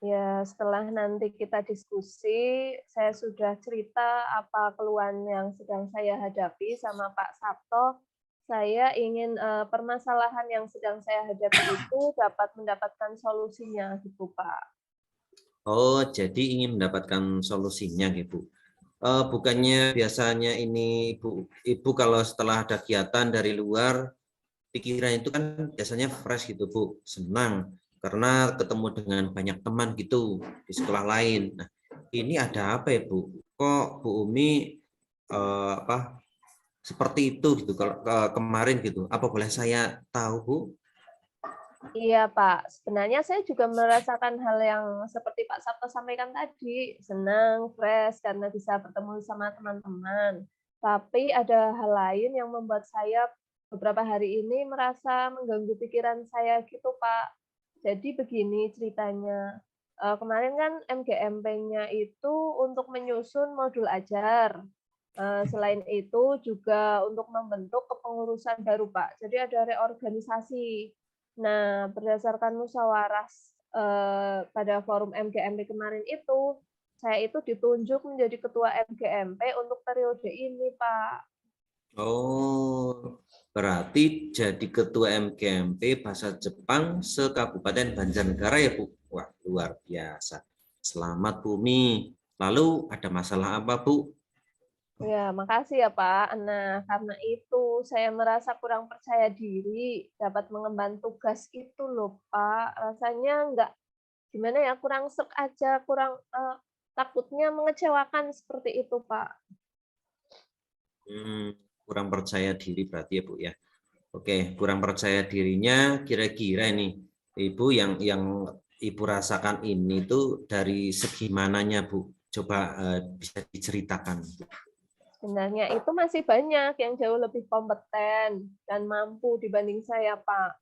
Ya, setelah nanti kita diskusi, saya sudah cerita apa keluhan yang sedang saya hadapi sama Pak Sabto. Saya ingin permasalahan yang sedang saya hadapi itu dapat mendapatkan solusinya gitu, Pak. Oh, jadi ingin mendapatkan solusinya gitu. Bukannya biasanya ini Ibu kalau setelah ada kegiatan dari luar, pikiran itu kan biasanya fresh gitu Bu, senang karena ketemu dengan banyak teman gitu di sekolah lain. Nah, ini ada apa ya Bu? Kok Bu Umi apa seperti itu gitu kalau kemarin gitu? Apa boleh saya tahu Bu? Iya, Pak. Sebenarnya saya juga merasakan hal yang seperti Pak Sabto sampaikan tadi, senang, fresh karena bisa bertemu sama teman-teman. Tapi ada hal lain yang membuat saya beberapa hari ini merasa mengganggu pikiran saya gitu, Pak. Jadi begini ceritanya. Kemarin kan MGMP-nya itu untuk menyusun modul ajar. Selain itu juga untuk membentuk kepengurusan baru, Pak. Jadi ada reorganisasi. Nah, berdasarkan musyawarah pada forum MGMP kemarin itu, saya itu ditunjuk menjadi ketua MGMP untuk periode ini, Pak. Oh, berarti jadi ketua MGMP Bahasa Jepang se-Kabupaten Banjarnegara ya Bu? Wah, luar biasa. Selamat Bumi. Lalu ada masalah apa Bu? Ya, makasih ya, Pak. Nah, karena itu saya merasa kurang percaya diri dapat mengemban tugas itu loh, Pak. Rasanya nggak gimana ya, kurang serg aja, kurang takutnya mengecewakan seperti itu, Pak. Hmm, kurang percaya diri berarti ya Bu ya. Oke, kurang percaya dirinya kira-kira ini Ibu yang Ibu rasakan ini tuh dari segi mananya Bu? Coba bisa diceritakan. Sebenarnya itu masih banyak yang jauh lebih kompeten dan mampu dibanding saya, Pak.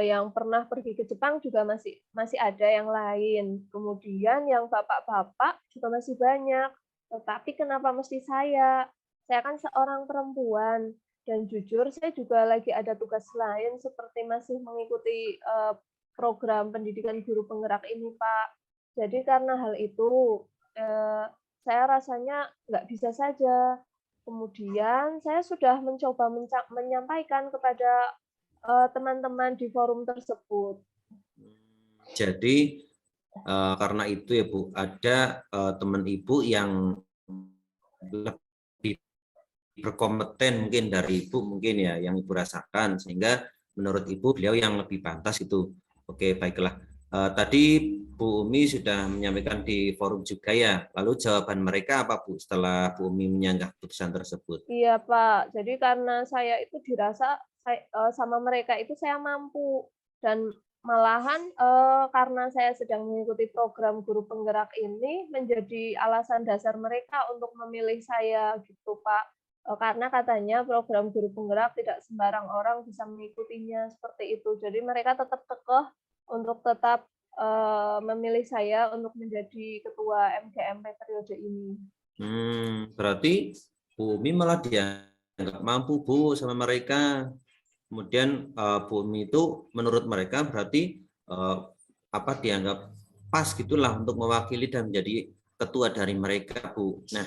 Yang pernah pergi ke Jepang juga masih ada yang lain. Kemudian yang bapak-bapak juga masih banyak. Tetapi kenapa mesti saya? Saya kan seorang perempuan dan jujur saya juga lagi ada tugas lain seperti masih mengikuti program pendidikan guru penggerak ini, Pak. Jadi karena hal itu saya rasanya nggak bisa saja. Kemudian saya sudah mencoba menyampaikan kepada teman-teman di forum tersebut. Jadi karena itu ya Bu, ada teman Ibu yang lebih berkompeten mungkin dari Ibu mungkin ya yang Ibu rasakan, sehingga menurut Ibu beliau yang lebih pantas itu. Oke, baiklah. Tadi Bu Umi sudah menyampaikan di forum juga ya. Lalu jawaban mereka apa Bu setelah Bu Umi menyanggah putusan tersebut? Iya, Pak. Jadi karena saya itu dirasa sama mereka itu saya mampu dan malahan karena saya sedang mengikuti program guru penggerak ini menjadi alasan dasar mereka untuk memilih saya gitu, Pak. Karena katanya program guru penggerak tidak sembarang orang bisa mengikutinya seperti itu. Jadi mereka tetap kekeh untuk tetap memilih saya untuk menjadi ketua MGMP periode ini. Berarti Bu Umi malah dianggap mampu Bu sama mereka. Kemudian Bu Umi itu menurut mereka berarti dianggap pas gitulah untuk mewakili dan menjadi ketua dari mereka Bu. Nah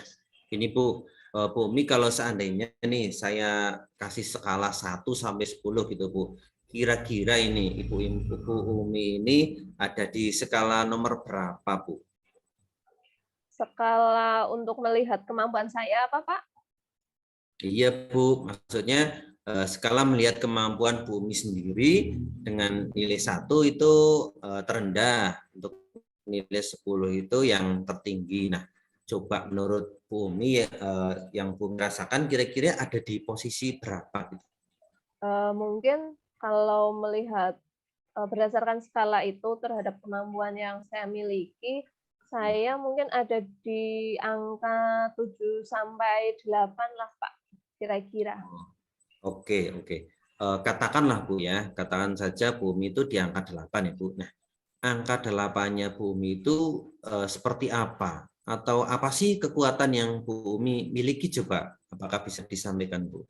ini Bu, Bu Umi kalau seandainya nih saya kasih skala 1 sampai 10 gitu Bu. Kira-kira ini Ibu Umi ini ada di skala nomor berapa Bu? Skala untuk melihat kemampuan saya apa, Pak? Iya Bu, maksudnya skala melihat kemampuan Bu Umi sendiri dengan nilai 1 itu terendah, untuk nilai 10 itu yang tertinggi. Nah, coba menurut Bu Umi yang Bu Umi rasakan kira-kira ada di posisi berapa? Mungkin kalau melihat berdasarkan skala itu terhadap kemampuan yang saya miliki, saya mungkin ada di angka 7 sampai 8 lah, Pak, kira-kira. Oke, oke. Katakanlah Bu ya, katakan saja Bu Umi itu di angka 8 ya Bu. Nah, angka 8-nya Bu Umi itu seperti apa? Atau apa sih kekuatan yang Bu Umi miliki coba? Apakah bisa disampaikan Bu?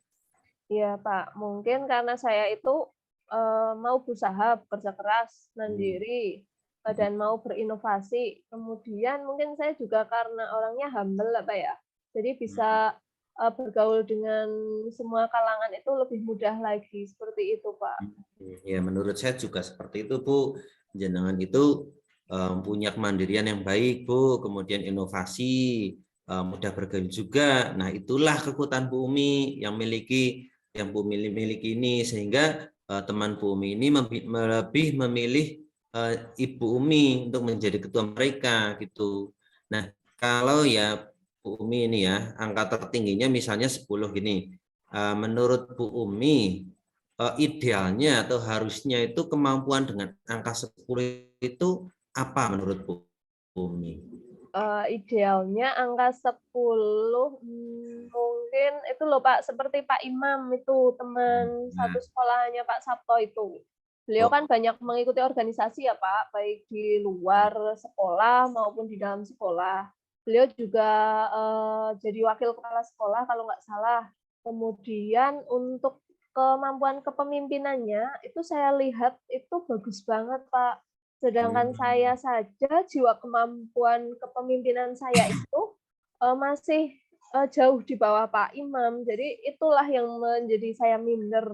Iya, Pak, mungkin karena saya itu mau berusaha, bekerja keras, Hmm. mandiri, dan mau berinovasi. Kemudian mungkin saya juga karena orangnya humble lah, Pak ya. Jadi bisa bergaul dengan semua kalangan itu lebih mudah lagi, seperti itu, Pak. Ya, menurut saya juga seperti itu Bu. Jenengan itu punya kemandirian yang baik Bu, kemudian inovasi, mudah bergaul juga. Nah, itulah kekuatan Bu Umi yang Bu Umi miliki ini, sehingga teman Bu Umi ini lebih memilih Ibu Umi untuk menjadi ketua mereka gitu. Nah, kalau ya Bu Umi ini ya, angka tertingginya misalnya 10 gini. Menurut Bu Umi, idealnya atau harusnya itu kemampuan dengan angka 10 itu apa menurut Bu Umi? Idealnya angka 10, mungkin itu loh, Pak, seperti Pak Imam itu, teman Nah, satu sekolahannya Pak Sabto itu. Beliau kan oh, banyak mengikuti organisasi ya, Pak, baik di luar sekolah maupun di dalam sekolah. Beliau juga, jadi wakil kepala sekolah kalau nggak salah. Kemudian untuk kemampuan kepemimpinannya, itu saya lihat itu bagus banget, Pak. Sedangkan saya hmm. saja jiwa kemampuan kepemimpinan saya itu, masih, jauh di bawah Pak Imam. Jadi itulah yang menjadi saya minder.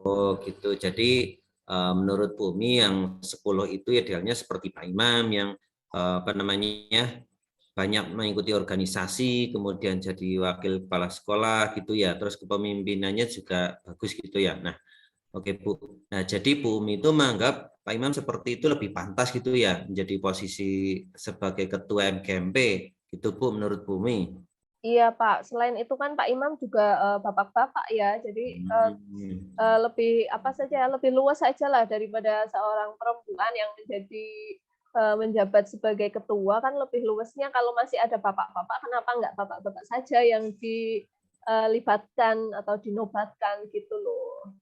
Oh gitu. Jadi menurut Bu Umi yang 10 itu idealnya seperti Pak Imam yang apa namanya banyak mengikuti organisasi, kemudian jadi wakil kepala sekolah gitu ya, terus kepemimpinannya juga bagus gitu ya. Nah, oke Bu. Nah, jadi Bu Umi itu menganggap Pak Imam seperti itu lebih pantas gitu ya, menjadi posisi sebagai ketua MGMP, gitu Bu menurut Bu Umi. Iya, Pak. Selain itu kan Pak Imam juga, bapak-bapak ya, jadi, Hmm. lebih apa saja, lebih luas sajalah daripada seorang perempuan yang menjabat sebagai ketua kan lebih luasnya kalau masih ada bapak-bapak, kenapa nggak bapak-bapak saja yang dilibatkan atau dinobatkan gitu loh.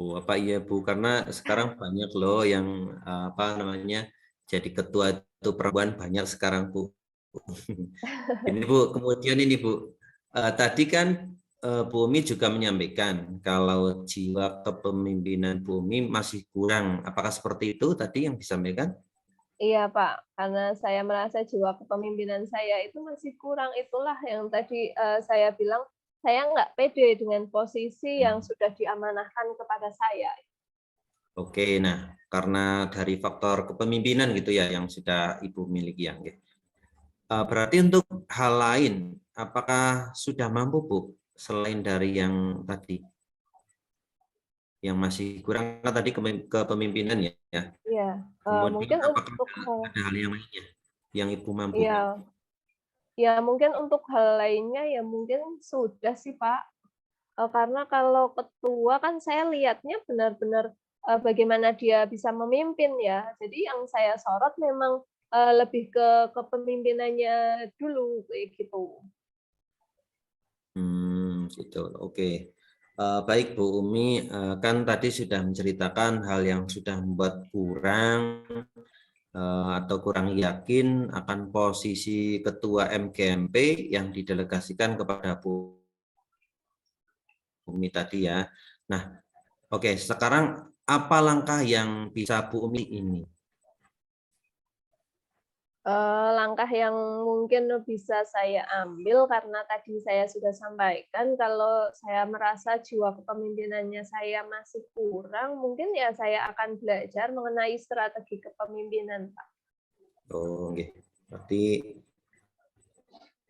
Oh, apa iya Bu? Karena sekarang banyak loh yang apa namanya jadi ketua itu perempuan banyak sekarang Bu. Ini Bu, kemudian ini Bu, tadi kan Bu Umi juga menyampaikan kalau jiwa kepemimpinan Bu Umi masih kurang. Apakah seperti itu tadi yang disampaikan? Iya, Pak, karena saya merasa jiwa kepemimpinan saya itu masih kurang, itulah yang tadi, saya bilang, saya nggak pede dengan posisi yang sudah diamanahkan kepada saya. Oke, nah karena dari faktor kepemimpinan gitu ya yang sudah Ibu miliki ya. Nggih. Berarti untuk hal lain, apakah sudah mampu Bu selain dari yang tadi, yang masih kurang kan tadi kepemimpinan ya? Iya, Kemudian mungkin apakah untuk ada hal yang lainnya yang Ibu mampu? iya, ya mungkin untuk hal lainnya ya mungkin sudah sih Pak. Karena kalau ketua kan saya lihatnya benar-benar, bagaimana dia bisa memimpin ya. Jadi yang saya sorot memang, lebih ke kepemimpinannya dulu, kayak gitu. Gitu. Oke. Baik Bu Umi, kan tadi sudah menceritakan hal yang sudah membuat kurang atau kurang yakin akan posisi Ketua MGMP yang didelegasikan kepada Bu Umi tadi ya. Nah, oke, sekarang apa langkah yang bisa Bu Umi ini? Langkah yang mungkin bisa saya ambil karena tadi saya sudah sampaikan kalau saya merasa jiwa kepemimpinannya saya masih kurang, mungkin ya saya akan belajar mengenai strategi kepemimpinan, Pak. Oh, oke. Berarti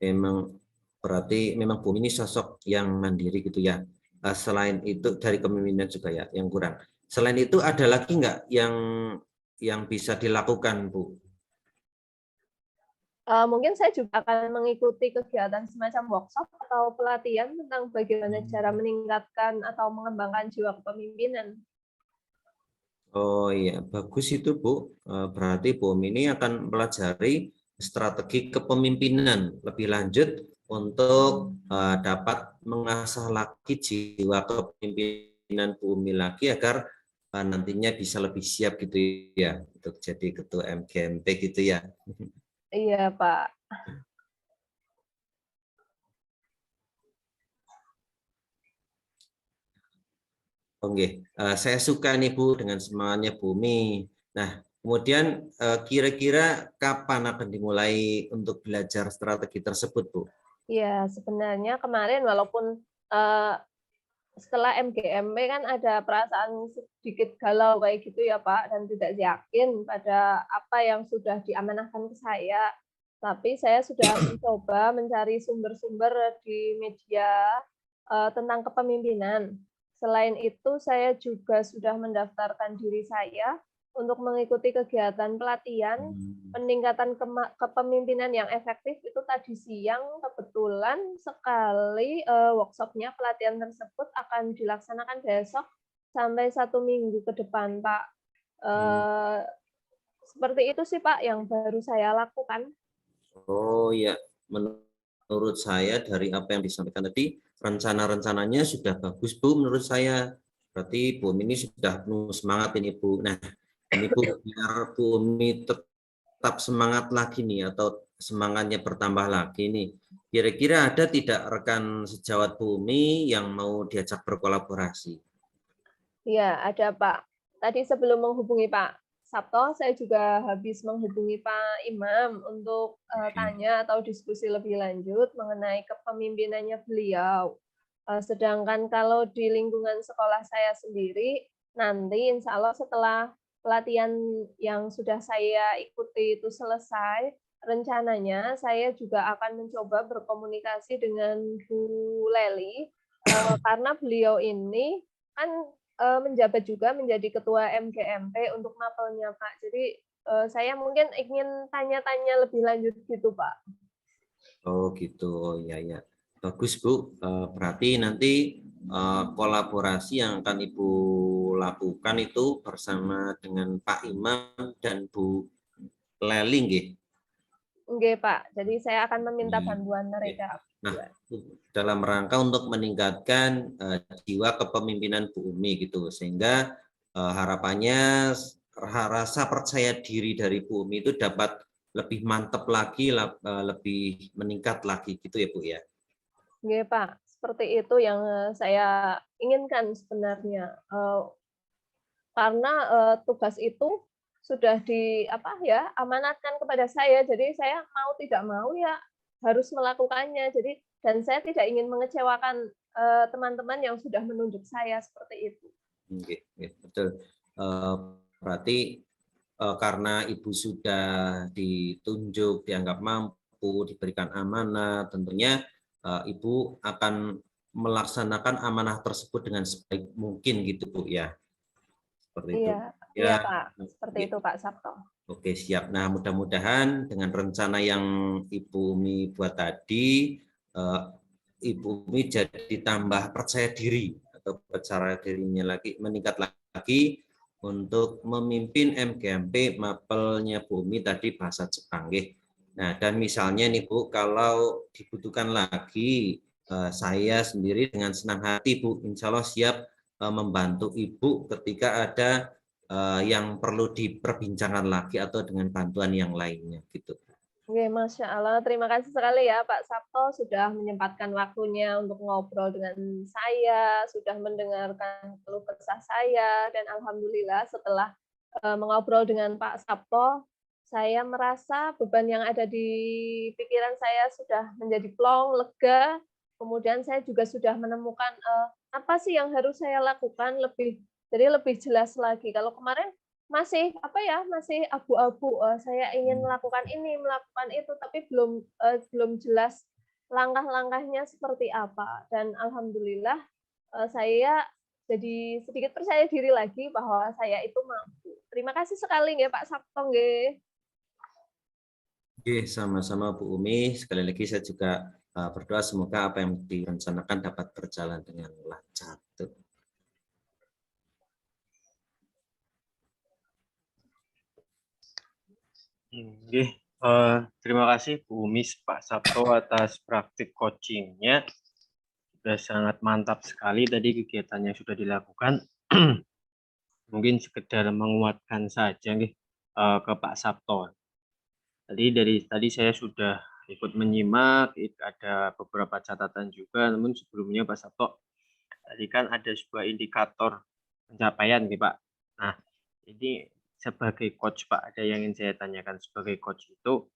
memang Bu Umi ini sosok yang mandiri gitu ya. Selain itu dari kepemimpinan juga ya yang kurang. Selain itu ada lagi nggak yang bisa dilakukan Bu? Mungkin saya juga akan mengikuti kegiatan semacam workshop atau pelatihan tentang bagaimana cara meningkatkan atau mengembangkan jiwa kepemimpinan. Oh iya, bagus itu Bu. Berarti Bu Umi ini akan mempelajari strategi kepemimpinan lebih lanjut untuk dapat mengasah lagi jiwa kepemimpinan Bu Umi lagi agar nantinya bisa lebih siap gitu ya untuk jadi ketua MGMP gitu ya. Iya, Pak. Oke, saya suka nih Bu dengan semangatnya Bumi. Nah, kemudian kira-kira kapan akan dimulai untuk belajar strategi tersebut, Bu? Iya, sebenarnya kemarin walaupun, eee, setelah MGMP kan ada perasaan sedikit galau kayak gitu ya, Pak, dan tidak yakin pada apa yang sudah diamanahkan ke saya. Tapi saya sudah mencoba mencari sumber-sumber di media, tentang kepemimpinan. Selain itu saya juga sudah mendaftarkan diri saya untuk mengikuti kegiatan pelatihan Hmm. peningkatan kepemimpinan yang efektif itu tadi siang kebetulan sekali, workshop-nya pelatihan tersebut akan dilaksanakan besok sampai 1 minggu ke depan, Pak. Hmm. Eee, Seperti itu sih, Pak, yang baru saya lakukan. Oh ya, menurut saya dari apa yang disampaikan tadi, rencana-rencananya sudah bagus Bu menurut saya. Berarti Bu Umi ini sudah penuh semangat ini Bu. Nah, ini Bu, biar Bu Umi tetap semangat lagi nih atau semangatnya bertambah lagi nih. Kira-kira ada tidak rekan sejawat Bu Umi yang mau diajak berkolaborasi? Iya, ada, Pak. Tadi sebelum menghubungi Pak Sabto, saya juga habis menghubungi Pak Imam untuk, tanya atau diskusi lebih lanjut mengenai kepemimpinannya beliau. Sedangkan kalau di lingkungan sekolah saya sendiri, nanti insya Allah setelah pelatihan yang sudah saya ikuti itu selesai, rencananya saya juga akan mencoba berkomunikasi dengan Bu Leli, karena beliau ini kan menjabat juga menjadi ketua MGMP untuk mapelnya, Pak. Jadi, saya mungkin ingin tanya-tanya lebih lanjut gitu, Pak. Oh gitu, oh iya ya. Bagus Bu. Berarti nanti kolaborasi yang akan Ibu lakukan itu bersama dengan Pak Imam dan Bu Leling, nggih. Nggih, Pak. Jadi saya akan meminta Hmm, bantuan oke. mereka Nah, berdua. dalam rangka untuk meningkatkan jiwa kepemimpinan Bu Umi gitu, sehingga harapannya rasa percaya diri dari Bu Umi itu dapat lebih mantap lagi, lebih meningkat lagi gitu ya Bu ya. Nggih, Pak. Seperti itu yang, saya inginkan sebenarnya, karena, tugas itu sudah apa ya, amanatkan kepada saya. Jadi saya mau tidak mau ya harus melakukannya. Jadi dan saya tidak ingin mengecewakan, teman-teman yang sudah menunjuk saya seperti itu. Oke, betul. berarti karena Ibu sudah ditunjuk, dianggap mampu, diberikan amanah, tentunya Ibu akan melaksanakan amanah tersebut dengan sebaik mungkin gitu Bu ya. Seperti itu. Iya Ya, Pak, seperti itu Pak Sabto. Oke, siap. Nah, mudah-mudahan dengan rencana yang Ibu Umi buat tadi, Ibu Umi jadi tambah percaya diri atau percaya dirinya lagi meningkat lagi untuk memimpin MGMP mapelnya Bu Umi tadi bahasa Jepang. Nah, dan misalnya nih Bu, kalau dibutuhkan lagi, saya sendiri dengan senang hati Bu, insya Allah siap membantu Ibu ketika ada yang perlu diperbincangkan lagi atau dengan bantuan yang lainnya gitu. Oke, Masya Allah. Terima kasih sekali ya Pak Sabto sudah menyempatkan waktunya untuk ngobrol dengan saya, sudah mendengarkan keluh kesah saya, dan Alhamdulillah setelah mengobrol dengan Pak Sabto, saya merasa beban yang ada di pikiran saya sudah menjadi plong, lega. Kemudian saya juga sudah menemukan apa sih yang harus saya lakukan jadi lebih jelas lagi. Kalau kemarin masih masih abu-abu, saya ingin melakukan ini, melakukan itu, tapi belum jelas langkah-langkahnya seperti apa. Dan alhamdulillah saya jadi sedikit percaya diri lagi bahwa saya itu mampu. Terima kasih sekali nggih Pak Sabto nggih. Oke, sama-sama Bu Umi. Sekali lagi saya juga berdoa semoga apa yang direncanakan dapat berjalan dengan lancar. Terima kasih Bu Umi Pak Sabto atas praktik coachingnya. Sudah sangat mantap sekali tadi kegiatan yang sudah dilakukan. Mungkin sekedar menguatkan saja ke Pak Sabto. Dari tadi saya sudah ikut menyimak, ada beberapa catatan juga, namun sebelumnya Pak Sabto, tadi kan ada sebuah indikator pencapaian Pak. Nah, ini sebagai coach Pak, ada yang ingin saya tanyakan sebagai coach itu,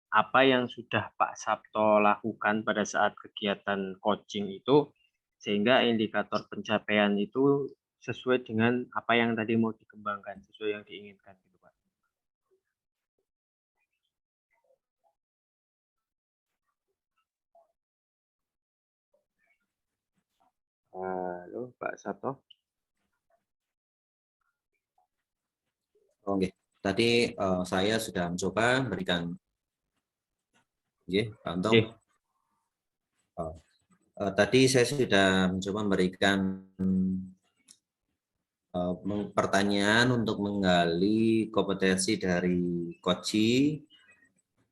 apa yang sudah Pak Sabto lakukan pada saat kegiatan coaching itu, sehingga indikator pencapaian itu sesuai dengan apa yang tadi mau dikembangkan, sesuai yang diinginkan gitu Pak. Halo Pak Sabto. Oke, tadi saya sudah mencoba memberikan, Pak Antong. Tadi saya sudah mencoba memberikan pertanyaan untuk menggali kompetensi dari Koci,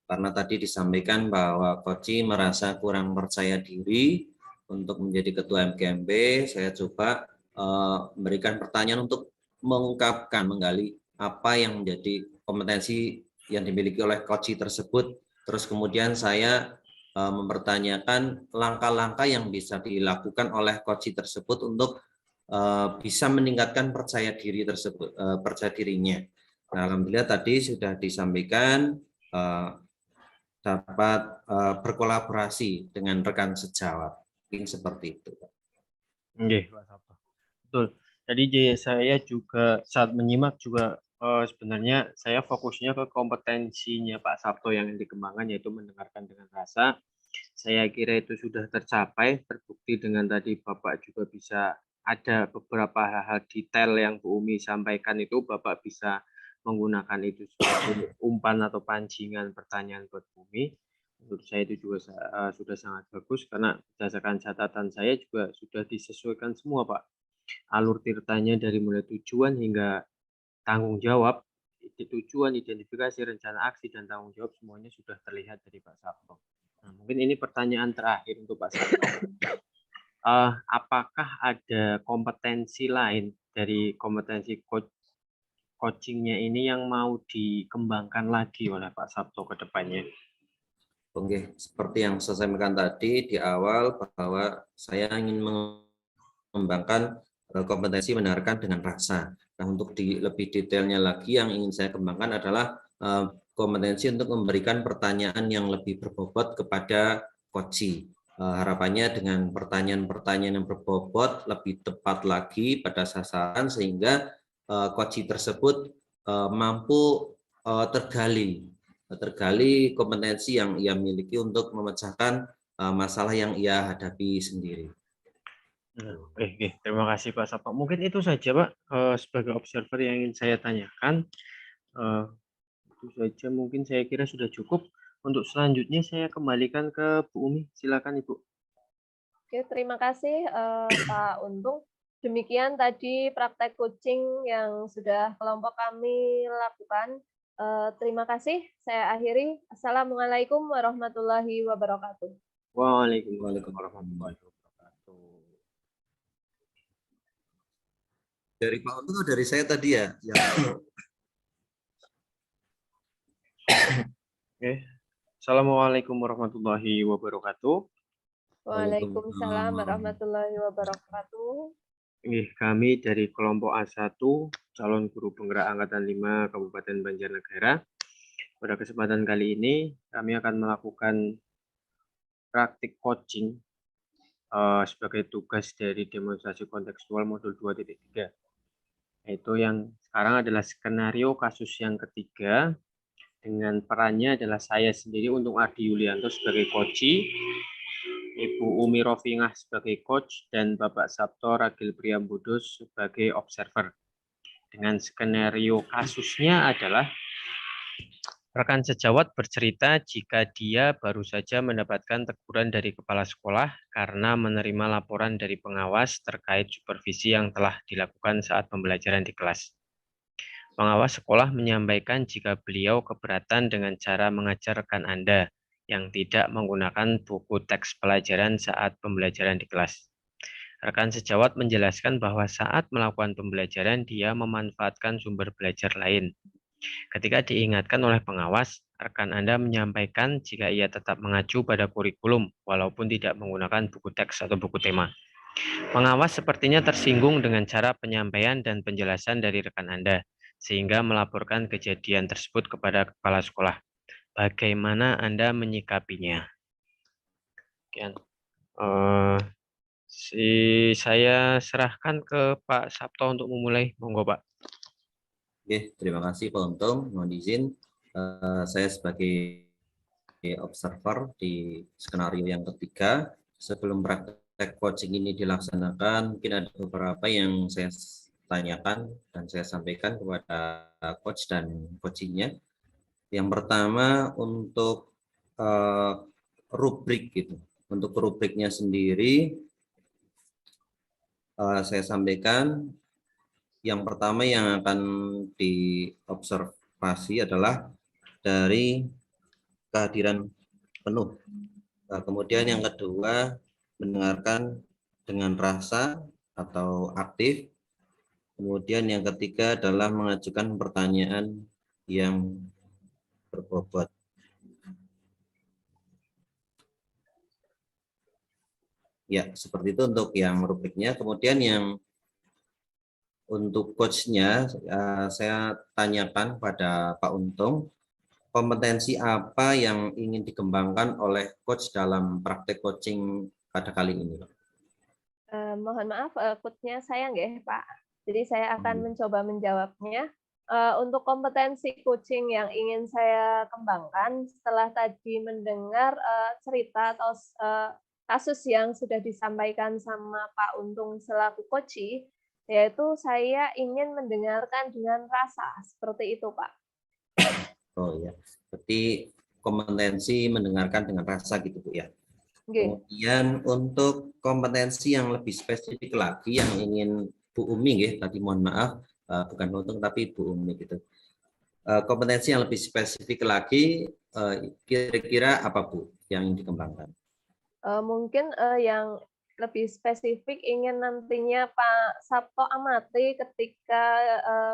karena tadi disampaikan bahwa Koci merasa kurang percaya diri untuk menjadi ketua MGMP. Saya coba memberikan pertanyaan untuk mengungkapkan, menggali apa yang menjadi kompetensi yang dimiliki oleh Koci tersebut. Terus kemudian saya mempertanyakan langkah-langkah yang bisa dilakukan oleh Koci tersebut untuk bisa meningkatkan percaya dirinya. Nah, alhamdulillah tadi sudah disampaikan dapat berkolaborasi dengan rekan sejawat. Mungkin seperti itu. Oke, Pak Sabto. Betul. Tadi saya juga saat menyimak juga sebenarnya saya fokusnya ke kompetensinya Pak Sabto yang dikembangkan, yaitu mendengarkan dengan rasa. Saya kira itu sudah tercapai, terbukti dengan tadi Bapak juga bisa ada beberapa hal-hal detail yang Bu Umi sampaikan itu Bapak bisa menggunakan itu sebagai umpan atau pancingan pertanyaan buat Bu Umi. Menurut saya itu juga sudah sangat bagus karena berdasarkan catatan saya juga sudah disesuaikan semua Pak. Alur tirtanya dari mulai tujuan hingga tanggung jawab, tujuan, identifikasi, rencana aksi, dan tanggung jawab semuanya sudah terlihat dari Pak Sabto. Nah, mungkin ini pertanyaan terakhir untuk Pak Sabto. Apakah ada kompetensi lain dari kompetensi coachingnya ini yang mau dikembangkan lagi oleh Pak Sabto ke depannya? Oke, seperti yang saya sampaikan tadi di awal bahwa saya ingin mengembangkan kompetensi mendengarkan dengan rasa. Nah, untuk lebih detailnya lagi yang ingin saya kembangkan adalah kompetensi untuk memberikan pertanyaan yang lebih berbobot kepada Koci. Harapannya dengan pertanyaan-pertanyaan yang berbobot lebih tepat lagi pada sasaran sehingga coach tersebut mampu tergali kompetensi yang ia miliki untuk memecahkan masalah yang ia hadapi sendiri. Oke, terima kasih Pak Sabto. Mungkin itu saja Pak sebagai observer yang ingin saya tanyakan. Itu saja mungkin saya kira sudah cukup. Untuk selanjutnya saya kembalikan ke Bu Umi. Silakan Ibu. Oke, terima kasih Pak Untung. Demikian tadi praktek coaching yang sudah kelompok kami lakukan. Terima kasih. Saya akhiri. Assalamualaikum warahmatullahi wabarakatuh. Waalaikumsalam warahmatullahi wabarakatuh. Dari Pak Untung atau dari saya tadi ya? Oke. Assalamualaikum warahmatullahi wabarakatuh. Waalaikumsalam warahmatullahi wabarakatuh. Kami dari kelompok A1, calon guru penggerak Angkatan 5 Kabupaten Banjarnegara. Pada kesempatan kali ini, kami akan melakukan praktik coaching sebagai tugas dari demonstrasi kontekstual modul 2.3. Yaitu yang sekarang adalah skenario kasus yang ketiga, dengan perannya adalah saya sendiri untuk Ardi Yulianto sebagai coach, Ibu Umi Rofingah sebagai coach, dan Bapak Sabto Ragil Priambudus sebagai observer. Dengan skenario kasusnya adalah rekan sejawat bercerita jika dia baru saja mendapatkan teguran dari kepala sekolah karena menerima laporan dari pengawas terkait supervisi yang telah dilakukan saat pembelajaran di kelas. Pengawas sekolah menyampaikan jika beliau keberatan dengan cara mengajar rekan Anda yang tidak menggunakan buku teks pelajaran saat pembelajaran di kelas. Rekan sejawat menjelaskan bahwa saat melakukan pembelajaran dia memanfaatkan sumber belajar lain. Ketika diingatkan oleh pengawas, rekan Anda menyampaikan jika ia tetap mengacu pada kurikulum walaupun tidak menggunakan buku teks atau buku tema. Pengawas sepertinya tersinggung dengan cara penyampaian dan penjelasan dari rekan Anda, sehingga melaporkan kejadian tersebut kepada kepala sekolah. Bagaimana Anda menyikapinya? Saya serahkan ke Pak Sabto untuk memulai. Monggo Pak. Oke, terima kasih Pak Untung. Mohon izin, saya sebagai observer di skenario yang ketiga, sebelum praktek coaching ini dilaksanakan, mungkin ada beberapa yang saya tanyakan dan saya sampaikan kepada coach dan coachingnya. Yang pertama untuk rubrik gitu. Untuk rubriknya sendiri, saya sampaikan. Yang pertama yang akan diobservasi adalah dari kehadiran penuh. Kemudian yang kedua, mendengarkan dengan rasa atau aktif. Kemudian yang ketiga adalah mengajukan pertanyaan yang berbobot. Ya, seperti itu untuk yang rubriknya. Kemudian yang untuk coachnya, saya tanyakan pada Pak Untung, kompetensi apa yang ingin dikembangkan oleh coach dalam praktek coaching pada kali ini, Pak? Mohon maaf, coach-nya saya nggih, Pak. Jadi saya akan mencoba menjawabnya. Untuk kompetensi coaching yang ingin saya kembangkan setelah tadi mendengar cerita atau kasus yang sudah disampaikan sama Pak Untung selaku coach, yaitu saya ingin mendengarkan dengan rasa, seperti itu, Pak. Oh ya, berarti kompetensi mendengarkan dengan rasa gitu, Bu ya. Kemudian untuk kompetensi yang lebih spesifik lagi yang ingin Bu Umi ya, tadi mohon maaf, bukan Bu Untung tapi Bu Umi gitu. Kompetensi yang lebih spesifik lagi, kira-kira apa Bu yang ingin dikembangkan? Mungkin yang lebih spesifik ingin nantinya Pak Sabto amati ketika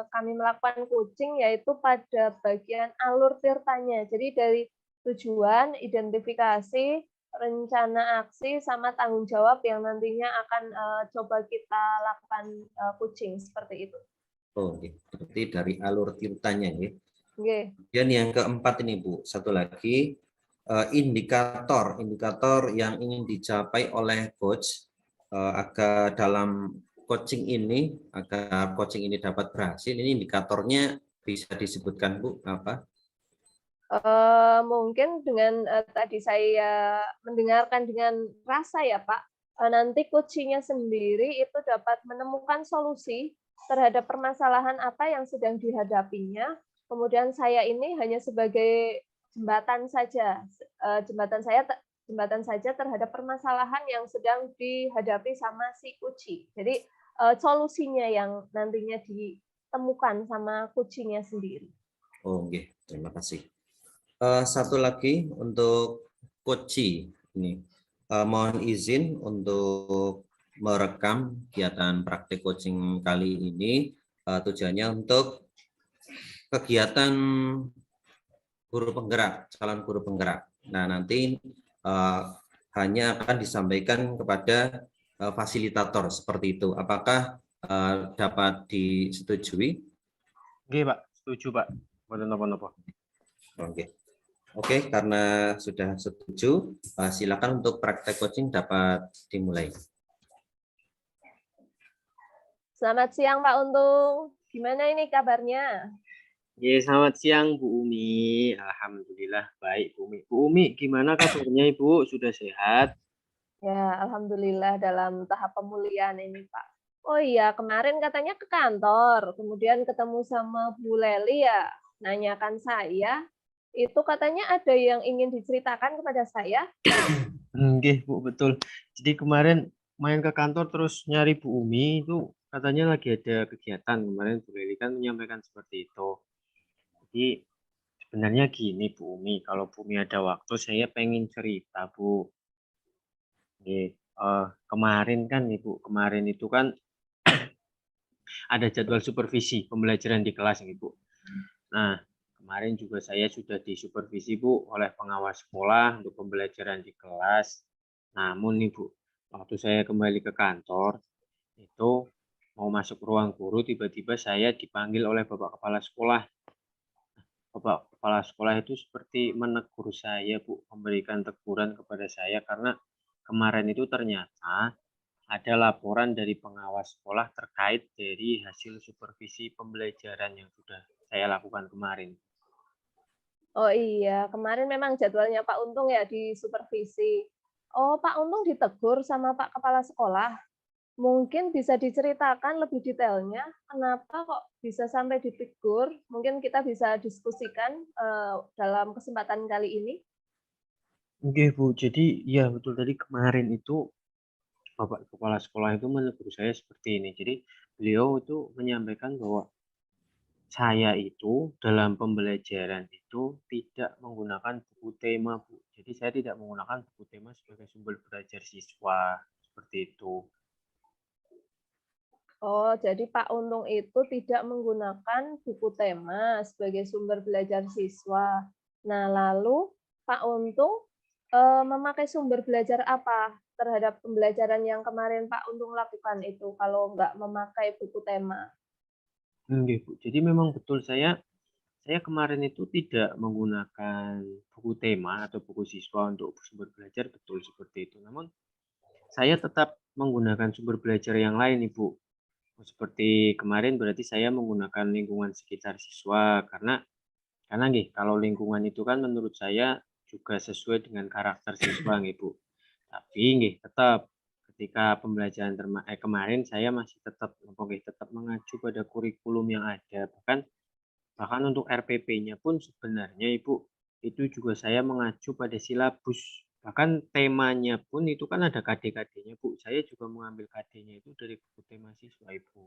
kami melakukan coaching, yaitu pada bagian alur tirtanya. Jadi dari tujuan, identifikasi, rencana aksi, sama tanggung jawab yang nantinya akan coba kita lakukan coaching, seperti itu. Oh, berarti dari alur tirtanya ya. Dan yang keempat ini Bu, satu lagi, indikator yang ingin dicapai oleh coach agar dalam coaching ini, agar coaching ini dapat berhasil, ini indikatornya bisa disebutkan Bu, apa? Mungkin dengan tadi saya mendengarkan dengan rasa ya Pak, nanti coaching-nya sendiri itu dapat menemukan solusi terhadap permasalahan apa yang sedang dihadapinya. Kemudian saya ini hanya sebagai jembatan saja, jembatan saja terhadap permasalahan yang sedang dihadapi sama si Uci. Jadi solusinya yang nantinya ditemukan sama coaching-nya sendiri. Oh, oke, terima kasih. Satu lagi untuk Koci ini, mohon izin untuk merekam kegiatan praktik coaching kali ini. Tujuannya untuk kegiatan guru penggerak, calon guru penggerak. Nah, nanti hanya akan disampaikan kepada fasilitator seperti itu. Apakah dapat disetujui? Oke, Pak. Setuju, Pak. Boten napa-napa. Oke, karena sudah setuju, silakan untuk praktek coaching dapat dimulai. Selamat siang Pak Untung. Gimana ini kabarnya? Ya, selamat siang Bu Umi. Alhamdulillah baik Bu Umi. Bu Umi, gimana kabarnya Ibu? Sudah sehat? Ya, alhamdulillah dalam tahap pemulihan ini Pak. Oh iya, kemarin katanya ke kantor, kemudian ketemu sama Bu Leli ya, nanyakan saya, itu katanya ada yang ingin diceritakan kepada saya. Oke, Bu, betul. Jadi kemarin main ke kantor terus nyari Bu Umi itu katanya lagi ada kegiatan. Kemarin Bu Leli kan menyampaikan seperti itu. Jadi sebenarnya gini Bu Umi, kalau Bu Umi ada waktu saya pengen cerita Bu. Oke, kemarin kan Ibu, kemarin itu kan ada jadwal supervisi pembelajaran di kelas Ibu. Nah, kemarin juga saya sudah disupervisi Bu oleh pengawas sekolah untuk pembelajaran di kelas. Namun nih Bu, waktu saya kembali ke kantor, itu mau masuk ruang guru, tiba-tiba saya dipanggil oleh Bapak Kepala Sekolah. Bapak Kepala Sekolah itu seperti menegur saya Bu, memberikan teguran kepada saya karena kemarin itu ternyata ada laporan dari pengawas sekolah terkait dari hasil supervisi pembelajaran yang sudah saya lakukan kemarin. Oh iya, kemarin memang jadwalnya Pak Untung ya di supervisi. Oh, Pak Untung ditegur sama Pak Kepala Sekolah. Mungkin bisa diceritakan lebih detailnya, kenapa kok bisa sampai ditegur? Mungkin kita bisa diskusikan dalam kesempatan kali ini. Oke Bu, jadi ya betul tadi kemarin itu Bapak Kepala Sekolah itu menegur saya seperti ini. Jadi beliau itu menyampaikan bahwa saya itu dalam pembelajaran itu tidak menggunakan buku tema Bu. Jadi saya tidak menggunakan buku tema sebagai sumber belajar siswa seperti itu. Oh, jadi Pak Untung itu tidak menggunakan buku tema sebagai sumber belajar siswa. Nah, lalu Pak Untung memakai sumber belajar apa terhadap pembelajaran yang kemarin Pak Untung lakukan itu kalau nggak memakai buku tema? Oke Bu, jadi memang betul saya kemarin itu tidak menggunakan buku tema atau buku siswa untuk sumber belajar, betul seperti itu. Namun saya tetap menggunakan sumber belajar yang lain Ibu. Seperti kemarin berarti saya menggunakan lingkungan sekitar siswa karena nggih kalau lingkungan itu kan menurut saya juga sesuai dengan karakter siswa nggih Bu. Tapi nggih tetap ketika pembelajaran kemarin saya masih tetap tetap mengacu pada kurikulum yang ada. Bahkan untuk RPP-nya pun sebenarnya Ibu, itu juga saya mengacu pada silabus. Bahkan temanya pun itu kan ada KD-KD-nya Bu. Saya juga mengambil KD-nya itu dari buku tema siswa Ibu.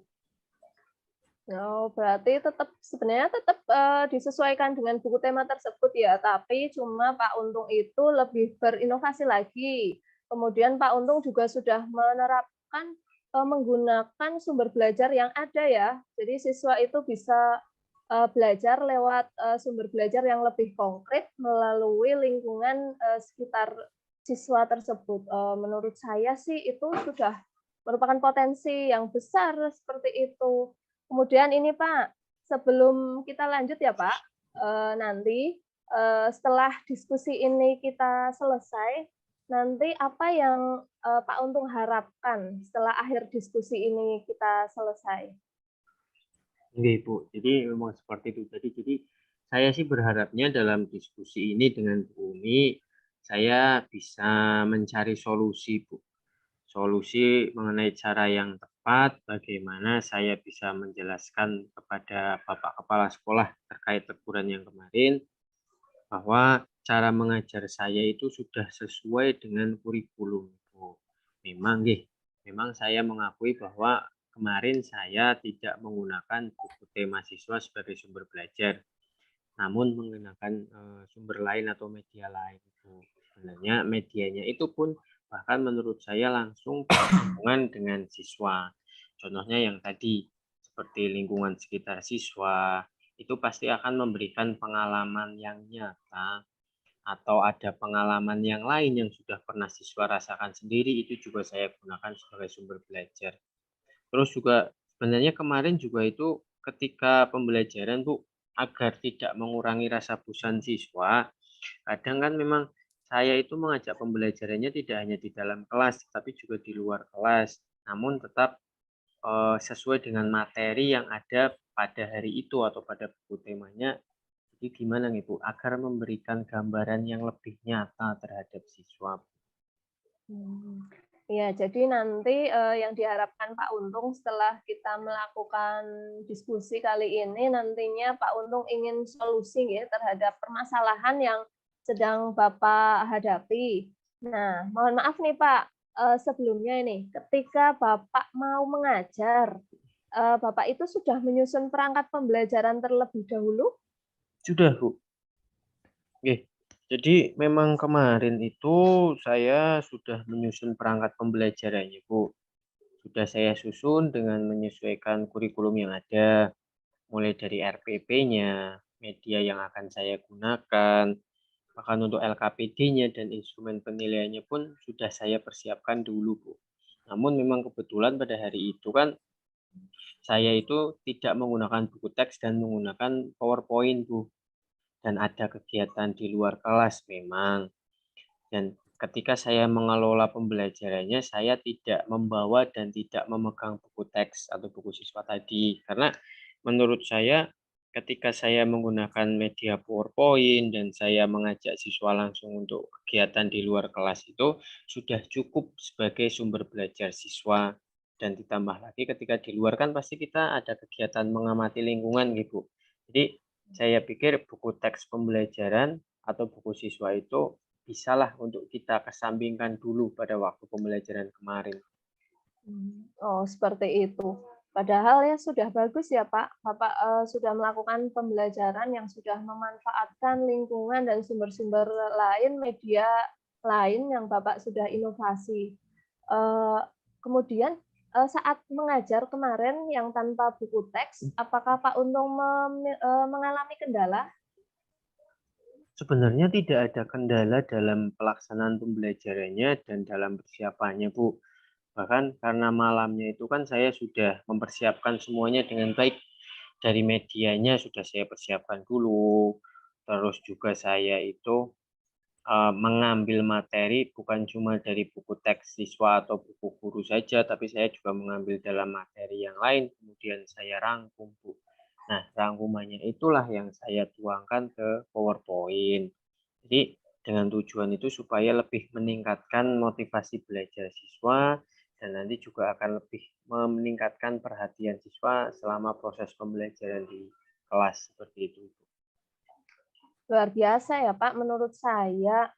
Oh, berarti sebenarnya tetap disesuaikan dengan buku tema tersebut ya, tapi cuma Pak Untung itu lebih berinovasi lagi. Kemudian Pak Untung juga sudah menerapkan menggunakan sumber belajar yang ada ya. Jadi siswa itu bisa belajar lewat sumber belajar yang lebih konkret melalui lingkungan sekitar siswa tersebut. Menurut saya sih itu sudah merupakan potensi yang besar seperti itu. Kemudian ini Pak, sebelum kita lanjut ya Pak, nanti setelah diskusi ini kita selesai, nanti apa yang Pak Untung harapkan setelah akhir diskusi ini kita selesai? Oke, Bu. Jadi memang seperti itu tadi. Jadi saya sih berharapnya dalam diskusi ini dengan Bu Umi, saya bisa mencari solusi, Bu. Solusi mengenai cara yang tepat, bagaimana saya bisa menjelaskan kepada Bapak Kepala Sekolah terkait teguran yang kemarin, bahwa cara mengajar saya itu sudah sesuai dengan kurikulum, Bu. Memang saya mengakui bahwa kemarin saya tidak menggunakan buku tema siswa sebagai sumber belajar, namun menggunakan sumber lain atau media lain, Bu. Sebenarnya medianya itu pun bahkan menurut saya langsung berhubungan dengan siswa. Contohnya yang tadi, seperti lingkungan sekitar siswa, itu pasti akan memberikan pengalaman yang nyata atau ada pengalaman yang lain yang sudah pernah siswa rasakan sendiri, itu juga saya gunakan sebagai sumber belajar. Terus juga sebenarnya kemarin juga itu ketika pembelajaran, Bu, agar tidak mengurangi rasa bosan siswa, kadang kan memang saya itu mengajak pembelajarannya tidak hanya di dalam kelas, tapi juga di luar kelas. Namun tetap sesuai dengan materi yang ada pada hari itu atau pada buku temanya. Jadi gimana nih, Bu, agar memberikan gambaran yang lebih nyata terhadap siswa? Hmm. Ya, jadi nanti yang diharapkan Pak Untung setelah kita melakukan diskusi kali ini, nantinya Pak Untung ingin solusi ya terhadap permasalahan yang sedang Bapak hadapi. Nah, mohon maaf nih Pak, sebelumnya ini, ketika Bapak mau mengajar, Bapak itu sudah menyusun perangkat pembelajaran terlebih dahulu? Sudah, Bu. Oke. Jadi memang kemarin itu saya sudah menyusun perangkat pembelajarannya, Bu. Sudah saya susun dengan menyesuaikan kurikulum yang ada, mulai dari RPP-nya, media yang akan saya gunakan, bahkan untuk LKPD-nya dan instrumen penilaiannya pun sudah saya persiapkan dulu, Bu. Namun memang kebetulan pada hari itu kan saya itu tidak menggunakan buku teks dan menggunakan PowerPoint, Bu. Dan ada kegiatan di luar kelas memang. Dan ketika saya mengelola pembelajarannya, saya tidak membawa dan tidak memegang buku teks atau buku siswa tadi. Karena menurut saya, ketika saya menggunakan media PowerPoint dan saya mengajak siswa langsung untuk kegiatan di luar kelas itu sudah cukup sebagai sumber belajar siswa. Dan ditambah lagi ketika di luar kan pasti kita ada kegiatan mengamati lingkungan gitu. Jadi saya pikir buku teks pembelajaran atau buku siswa itu bisalah untuk kita kesampingkan dulu pada waktu pembelajaran kemarin. Oh, seperti itu. Padahal ya sudah bagus ya Pak, Bapak sudah melakukan pembelajaran yang sudah memanfaatkan lingkungan dan sumber-sumber lain, media lain yang Bapak sudah inovasi. Eh, Kemudian saat mengajar kemarin yang tanpa buku teks, apakah Pak Untung mengalami kendala? Sebenarnya tidak ada kendala dalam pelaksanaan pembelajarannya dan dalam persiapannya, Bu. Bahkan karena malamnya itu kan saya sudah mempersiapkan semuanya dengan baik. Dari medianya sudah saya persiapkan dulu. Terus juga saya itu mengambil materi bukan cuma dari buku teks siswa atau buku guru saja, tapi saya juga mengambil dalam materi yang lain, kemudian saya rangkum, Bu. Nah, rangkumannya itulah yang saya tuangkan ke PowerPoint. Jadi, dengan tujuan itu supaya lebih meningkatkan motivasi belajar siswa dan nanti juga akan lebih meningkatkan perhatian siswa selama proses pembelajaran di kelas seperti itu. Luar biasa ya Pak, menurut saya,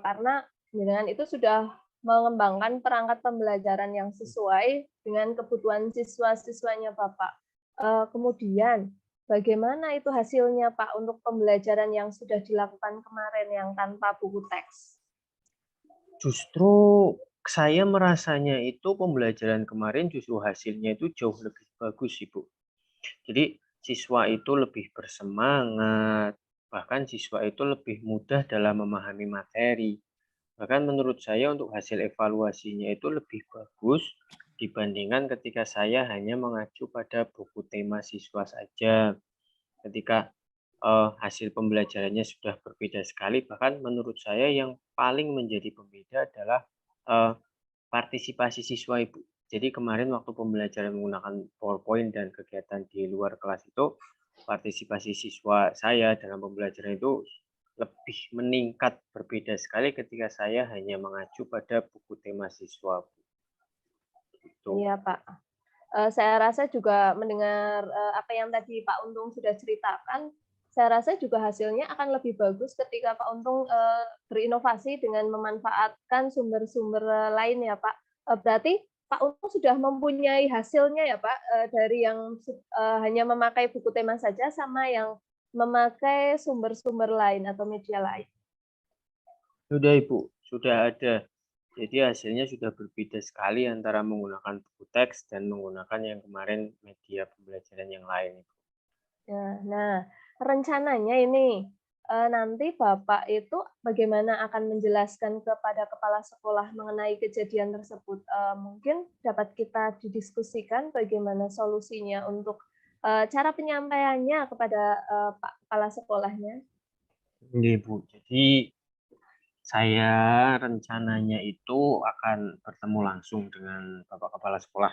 karena dengan itu sudah mengembangkan perangkat pembelajaran yang sesuai dengan kebutuhan siswa-siswanya Bapak. Kemudian bagaimana itu hasilnya Pak untuk pembelajaran yang sudah dilakukan kemarin yang tanpa buku teks? Justru saya merasanya itu pembelajaran kemarin justru hasilnya itu jauh lebih bagus sih, Bu. Jadi siswa itu lebih bersemangat, bahkan siswa itu lebih mudah dalam memahami materi. Bahkan menurut saya untuk hasil evaluasinya itu lebih bagus dibandingkan ketika saya hanya mengacu pada buku tema siswa saja. Ketika hasil pembelajarannya sudah berbeda sekali. Bahkan menurut saya yang paling menjadi pembeda adalah partisipasi siswa, Ibu. Jadi kemarin waktu pembelajaran menggunakan PowerPoint dan kegiatan di luar kelas itu, partisipasi siswa saya dalam pembelajaran itu lebih meningkat, berbeda sekali ketika saya hanya mengacu pada buku tema siswa, Bu. Gitu. Iya, Pak. Saya rasa juga mendengar apa yang tadi Pak Untung sudah ceritakan, saya rasa juga hasilnya akan lebih bagus ketika Pak Untung berinovasi dengan memanfaatkan sumber-sumber lain ya, Pak. Berarti Pak Untung sudah mempunyai hasilnya ya, Pak, dari yang hanya memakai buku tema saja sama yang memakai sumber-sumber lain atau media lain. Sudah, Ibu, sudah ada. Jadi hasilnya sudah berbeda sekali antara menggunakan buku teks dan menggunakan yang kemarin media pembelajaran yang lain, Ibu. Nah, rencananya ini, nanti Bapak itu bagaimana akan menjelaskan kepada kepala sekolah mengenai kejadian tersebut? Mungkin dapat kita didiskusikan bagaimana solusinya untuk, cara penyampaiannya kepada, Pak kepala sekolahnya? Iya, Bu. Jadi saya rencananya itu akan bertemu langsung dengan Bapak Kepala Sekolah.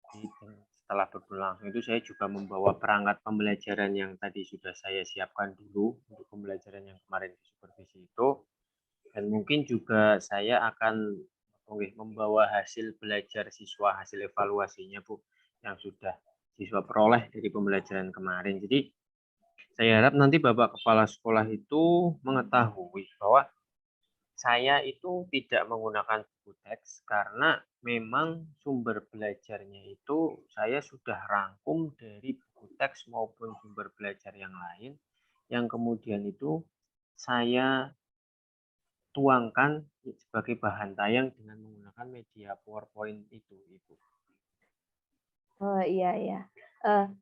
Jadi setelah bertemu langsung itu saya juga membawa perangkat pembelajaran yang tadi sudah saya siapkan dulu untuk pembelajaran yang kemarin di supervisi itu. Dan mungkin juga saya akan membawa hasil belajar siswa, hasil evaluasinya, Bu, yang sudah siswa peroleh dari pembelajaran kemarin. Jadi saya harap nanti Bapak Kepala Sekolah itu mengetahui bahwa saya itu tidak menggunakan buku teks karena memang sumber belajarnya itu saya sudah rangkum dari buku teks maupun sumber belajar yang lain yang kemudian itu saya tuangkan sebagai bahan tayang dengan menggunakan media PowerPoint itu, Ibu. Oh, iya iya.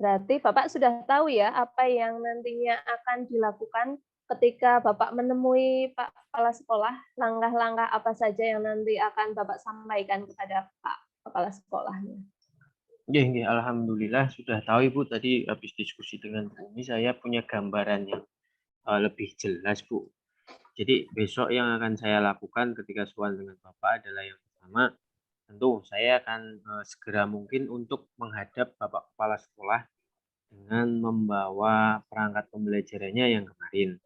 Berarti Bapak sudah tahu ya apa yang nantinya akan dilakukan ketika Bapak menemui Pak Kepala Sekolah, langkah-langkah apa saja yang nanti akan Bapak sampaikan kepada Pak Kepala Sekolahnya? Nggih nggih, alhamdulillah sudah tahu, Ibu. Tadi habis diskusi dengan Bu Umi, saya punya gambaran yang lebih jelas, Bu. Jadi besok yang akan saya lakukan ketika sowan dengan Bapak adalah yang pertama, tentu saya akan segera mungkin untuk menghadap Bapak Kepala Sekolah dengan membawa perangkat pembelajarannya yang kemarin.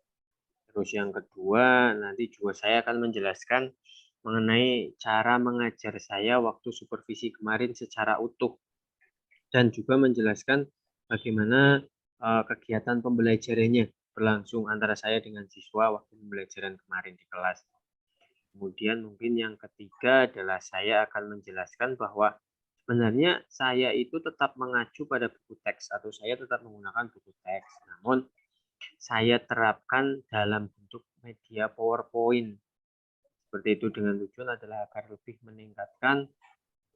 Terus yang kedua, nanti juga saya akan menjelaskan mengenai cara mengajar saya waktu supervisi kemarin secara utuh dan juga menjelaskan bagaimana kegiatan pembelajarannya berlangsung antara saya dengan siswa waktu pembelajaran kemarin di kelas. Kemudian mungkin yang ketiga adalah saya akan menjelaskan bahwa sebenarnya saya itu tetap mengacu pada buku teks atau saya tetap menggunakan buku teks. Namun saya terapkan dalam bentuk media PowerPoint. Seperti itu dengan tujuan adalah agar lebih meningkatkan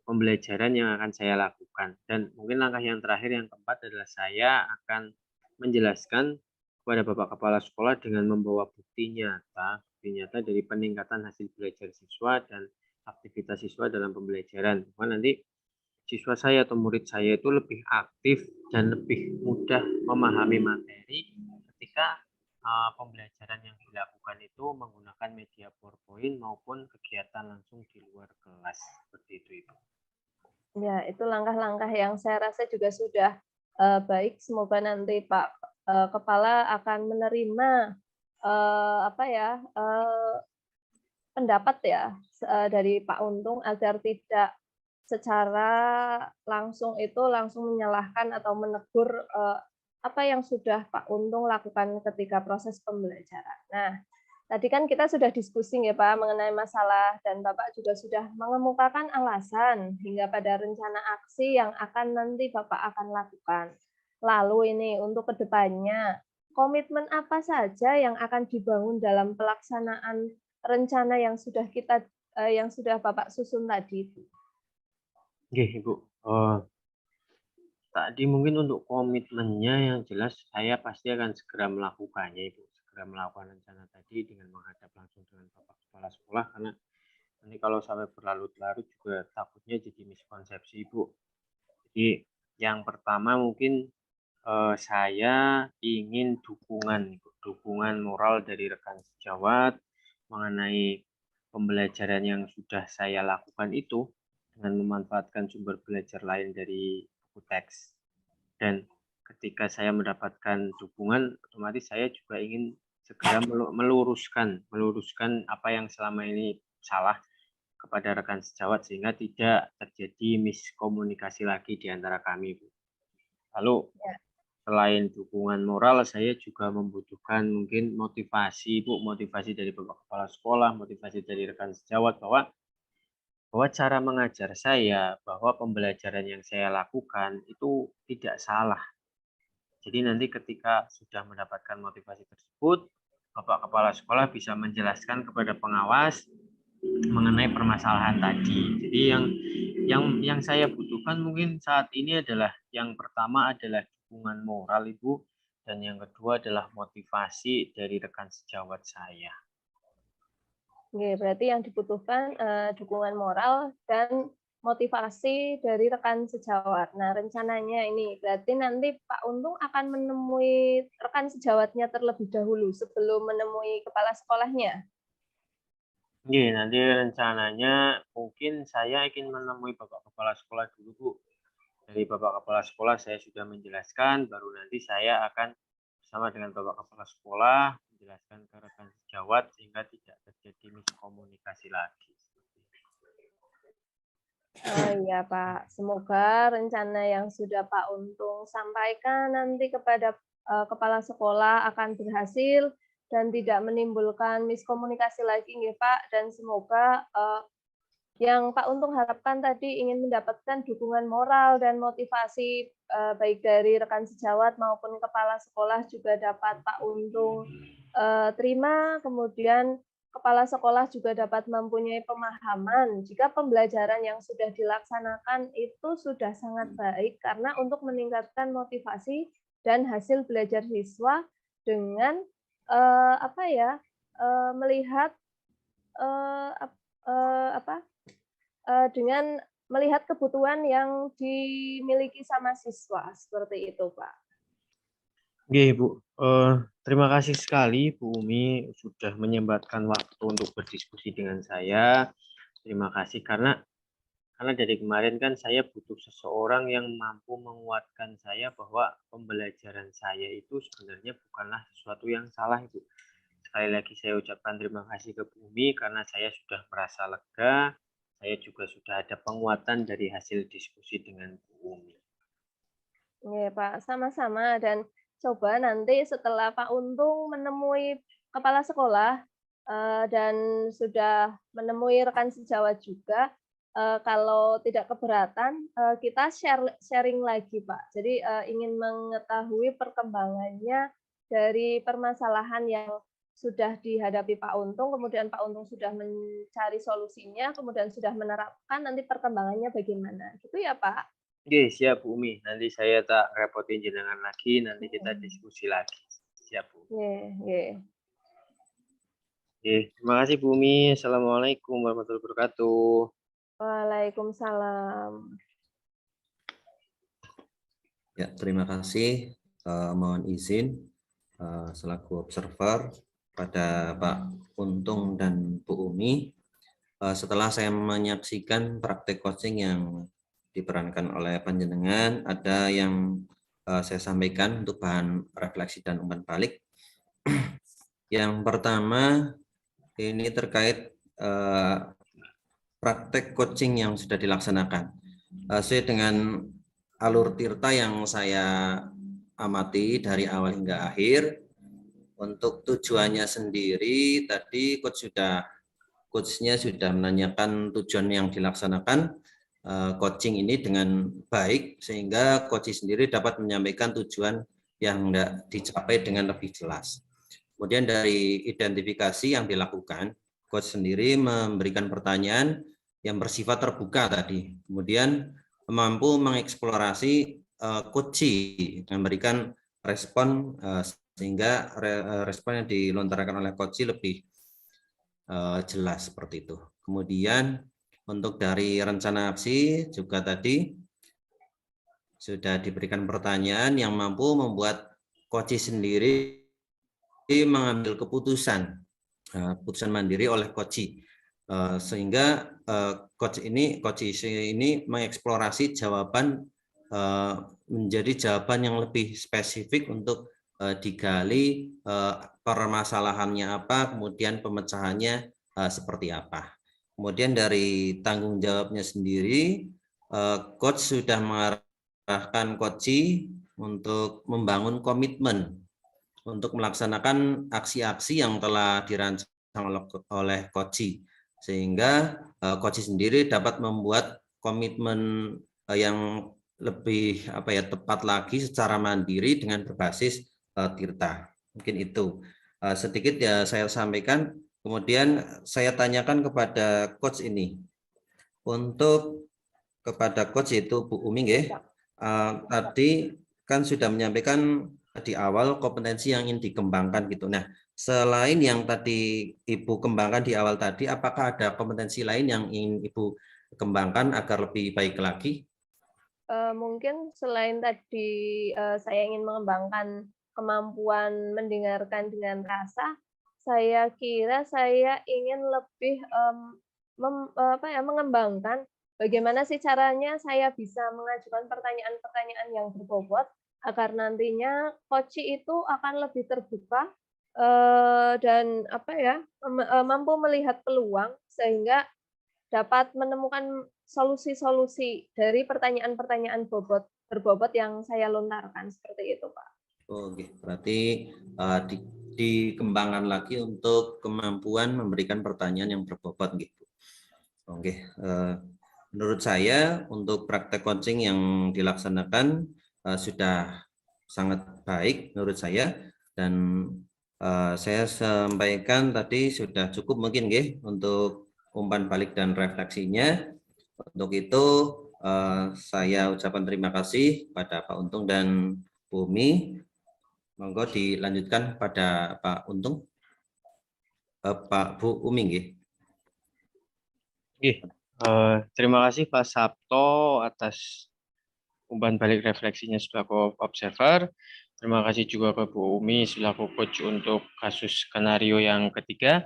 pembelajaran yang akan saya lakukan. Dan mungkin langkah yang terakhir yang keempat adalah saya akan menjelaskan kepada Bapak Kepala Sekolah dengan membawa bukti nyata dari peningkatan hasil belajar siswa dan aktivitas siswa dalam pembelajaran. Bahwa nanti siswa saya atau murid saya itu lebih aktif dan lebih mudah memahami materi ketika pembelajaran yang dilakukan itu menggunakan media PowerPoint maupun kegiatan langsung di luar kelas. Seperti itu, Ibu. Ya, itu langkah-langkah yang saya rasa juga sudah baik. Semoga nanti Pak Kepala akan menerima apa ya pendapat ya dari Pak Untung agar tidak secara langsung itu langsung menyalahkan atau menegur apa yang sudah Pak Untung lakukan ketika proses pembelajaran. Nah, tadi kan kita sudah diskusi ya Pak mengenai masalah dan Bapak juga sudah mengemukakan alasan hingga pada rencana aksi yang akan nanti Bapak akan lakukan. Lalu ini untuk kedepannya, komitmen apa saja yang akan dibangun dalam pelaksanaan rencana yang sudah Bapak susun tadi? Oke, Ibu. Tadi mungkin untuk komitmennya yang jelas saya pasti akan segera melakukannya, Ibu. Segera melakukan rencana tadi dengan menghadap langsung dengan Bapak Kepala Sekolah karena nanti kalau sampai berlarut-larut juga takutnya jadi miskonsepsi, Ibu. Jadi yang pertama mungkin saya ingin dukungan moral dari rekan sejawat mengenai pembelajaran yang sudah saya lakukan itu dengan memanfaatkan sumber belajar lain dari buku teks. Dan ketika saya mendapatkan dukungan, otomatis saya juga ingin segera meluruskan apa yang selama ini salah kepada rekan sejawat sehingga tidak terjadi miskomunikasi lagi di antara kami, Bu. Lalu selain dukungan moral, saya juga membutuhkan mungkin motivasi, Bu, motivasi dari Bapak Kepala Sekolah, motivasi dari rekan sejawat bahwa cara mengajar saya, bahwa pembelajaran yang saya lakukan itu tidak salah. Jadi nanti ketika sudah mendapatkan motivasi tersebut, Bapak Kepala Sekolah bisa menjelaskan kepada pengawas mengenai permasalahan tadi. Jadi yang saya butuhkan mungkin saat ini adalah yang pertama adalah dukungan moral, Ibu, dan yang kedua adalah motivasi dari rekan sejawat saya. Oke, berarti yang dibutuhkan dukungan moral dan motivasi dari rekan sejawat. Nah, rencananya ini berarti nanti Pak Untung akan menemui rekan sejawatnya terlebih dahulu sebelum menemui kepala sekolahnya. Oke, nanti rencananya mungkin saya ingin menemui Bapak Kepala Sekolah dulu, Bu. Dari Bapak Kepala Sekolah saya sudah menjelaskan, baru nanti saya akan bersama dengan Bapak Kepala Sekolah menjelaskan ke rekan sejawat sehingga tidak terjadi miskomunikasi lagi. Oh iya Pak, semoga rencana yang sudah Pak Untung sampaikan nanti kepada kepala sekolah akan berhasil dan tidak menimbulkan miskomunikasi lagi nih Pak, dan semoga yang Pak Untung harapkan tadi ingin mendapatkan dukungan moral dan motivasi baik dari rekan sejawat maupun kepala sekolah juga dapat Pak Untung terima, kemudian kepala sekolah juga dapat mempunyai pemahaman jika pembelajaran yang sudah dilaksanakan itu sudah sangat baik karena untuk meningkatkan motivasi dan hasil belajar siswa dengan melihat dengan melihat kebutuhan yang dimiliki sama siswa, seperti itu, Pak. Oke, Bu. Terima kasih sekali Bu Umi sudah menyempatkan waktu untuk berdiskusi dengan saya. Terima kasih karena dari kemarin kan saya butuh seseorang yang mampu menguatkan saya bahwa pembelajaran saya itu sebenarnya bukanlah sesuatu yang salah, Ibu. Sekali lagi saya ucapkan terima kasih ke Bu Umi karena saya sudah merasa lega. Saya juga sudah ada penguatan dari hasil diskusi dengan Bu Umi. Iya, Pak, sama-sama. Dan coba nanti setelah Pak Untung menemui kepala sekolah dan sudah menemui rekan sejawat juga, kalau tidak keberatan, kita sharing lagi, Pak. Jadi ingin mengetahui perkembangannya dari permasalahan yang sudah dihadapi Pak Untung, kemudian Pak Untung sudah mencari solusinya, kemudian sudah menerapkan, nanti perkembangannya bagaimana. Gitu ya, Pak? Oke, siap Bu Umi. Nanti saya tak repotin jenengan lagi, nanti kita diskusi lagi. Siap Bu. Oke. Terima kasih Bu Umi. Assalamualaikum warahmatullahi wabarakatuh. Waalaikumsalam. Ya, terima kasih. Mohon izin selaku observer pada Pak Untung dan Bu Umi. Setelah saya menyaksikan praktek coaching yang diperankan oleh panjenengan, ada yang saya sampaikan untuk bahan refleksi dan umpan balik. Yang pertama, ini terkait praktek coaching yang sudah dilaksanakan. Sesuai dengan alur Tirta yang saya amati dari awal hingga akhir, untuk tujuannya sendiri tadi coachnya sudah menanyakan tujuan yang dilaksanakan coaching ini dengan baik, sehingga coach sendiri dapat menyampaikan tujuan yang hendak dicapai dengan lebih jelas. Kemudian dari identifikasi yang dilakukan, coach sendiri memberikan pertanyaan yang bersifat terbuka tadi. Kemudian mampu mengeksplorasi coach memberikan respon sehingga respon yang dilontarkan oleh coach lebih jelas seperti itu. Kemudian untuk dari rencana aksi juga tadi Sudah diberikan pertanyaan yang mampu membuat coach sendiri mengambil keputusan mandiri oleh coach. Sehingga coach ini mengeksplorasi jawaban menjadi jawaban yang lebih spesifik untuk digali permasalahannya apa, kemudian pemecahannya seperti apa. Kemudian dari tanggung jawabnya sendiri, coach sudah mengarahkan coach untuk membangun komitmen untuk melaksanakan aksi-aksi yang telah dirancang oleh coach, sehingga coach sendiri dapat membuat komitmen yang lebih tepat lagi secara mandiri dengan berbasis Tirta. Mungkin itu sedikit ya saya sampaikan. Kemudian saya tanyakan kepada coach ini, untuk kepada coach yaitu Bu Umi, tadi kan sudah menyampaikan di awal kompetensi yang ingin dikembangkan gitu. Nah, selain yang tadi Ibu kembangkan di awal tadi, apakah ada kompetensi lain yang ingin Ibu kembangkan agar lebih baik lagi? Mungkin selain tadi saya ingin mengembangkan kemampuan mendengarkan dengan rasa, saya kira saya ingin lebih mengembangkan bagaimana sih caranya saya bisa mengajukan pertanyaan-pertanyaan yang berbobot agar nantinya coach itu akan lebih terbuka dan mampu melihat peluang sehingga dapat menemukan solusi-solusi dari pertanyaan-pertanyaan berbobot yang saya lontarkan, seperti itu, Pak. Oke, berarti dikembangkan lagi untuk kemampuan memberikan pertanyaan yang berbobot gitu. Oke, menurut saya untuk praktek coaching yang dilaksanakan sudah sangat baik menurut saya, dan saya sampaikan tadi sudah cukup mungkin untuk umpan balik dan refleksinya. Untuk itu saya ucapkan terima kasih pada Pak Untung dan Bu Umi. Monggo dilanjutkan pada Pak Untung. Pak Bu Umi. Terima kasih Pak Sabto atas umpan balik refleksinya selaku observer. Terima kasih juga ke Bu Umi selaku coach untuk kasus skenario yang ketiga.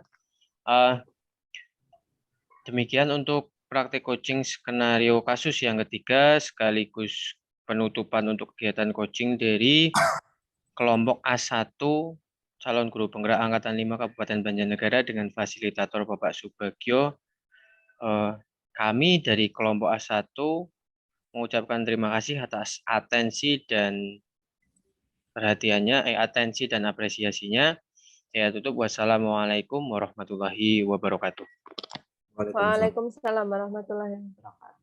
Demikian untuk praktek coaching skenario kasus yang ketiga, sekaligus penutupan untuk kegiatan coaching dari kelompok A1 calon guru penggerak Angkatan 5 Kabupaten Banjarnegara dengan fasilitator Bapak Subagio. Kami dari kelompok A1 mengucapkan terima kasih atas atensi dan perhatiannya, atensi dan apresiasinya. Saya tutup. Wassalamualaikum warahmatullahi wabarakatuh. Waalaikumsalam warahmatullahi wabarakatuh.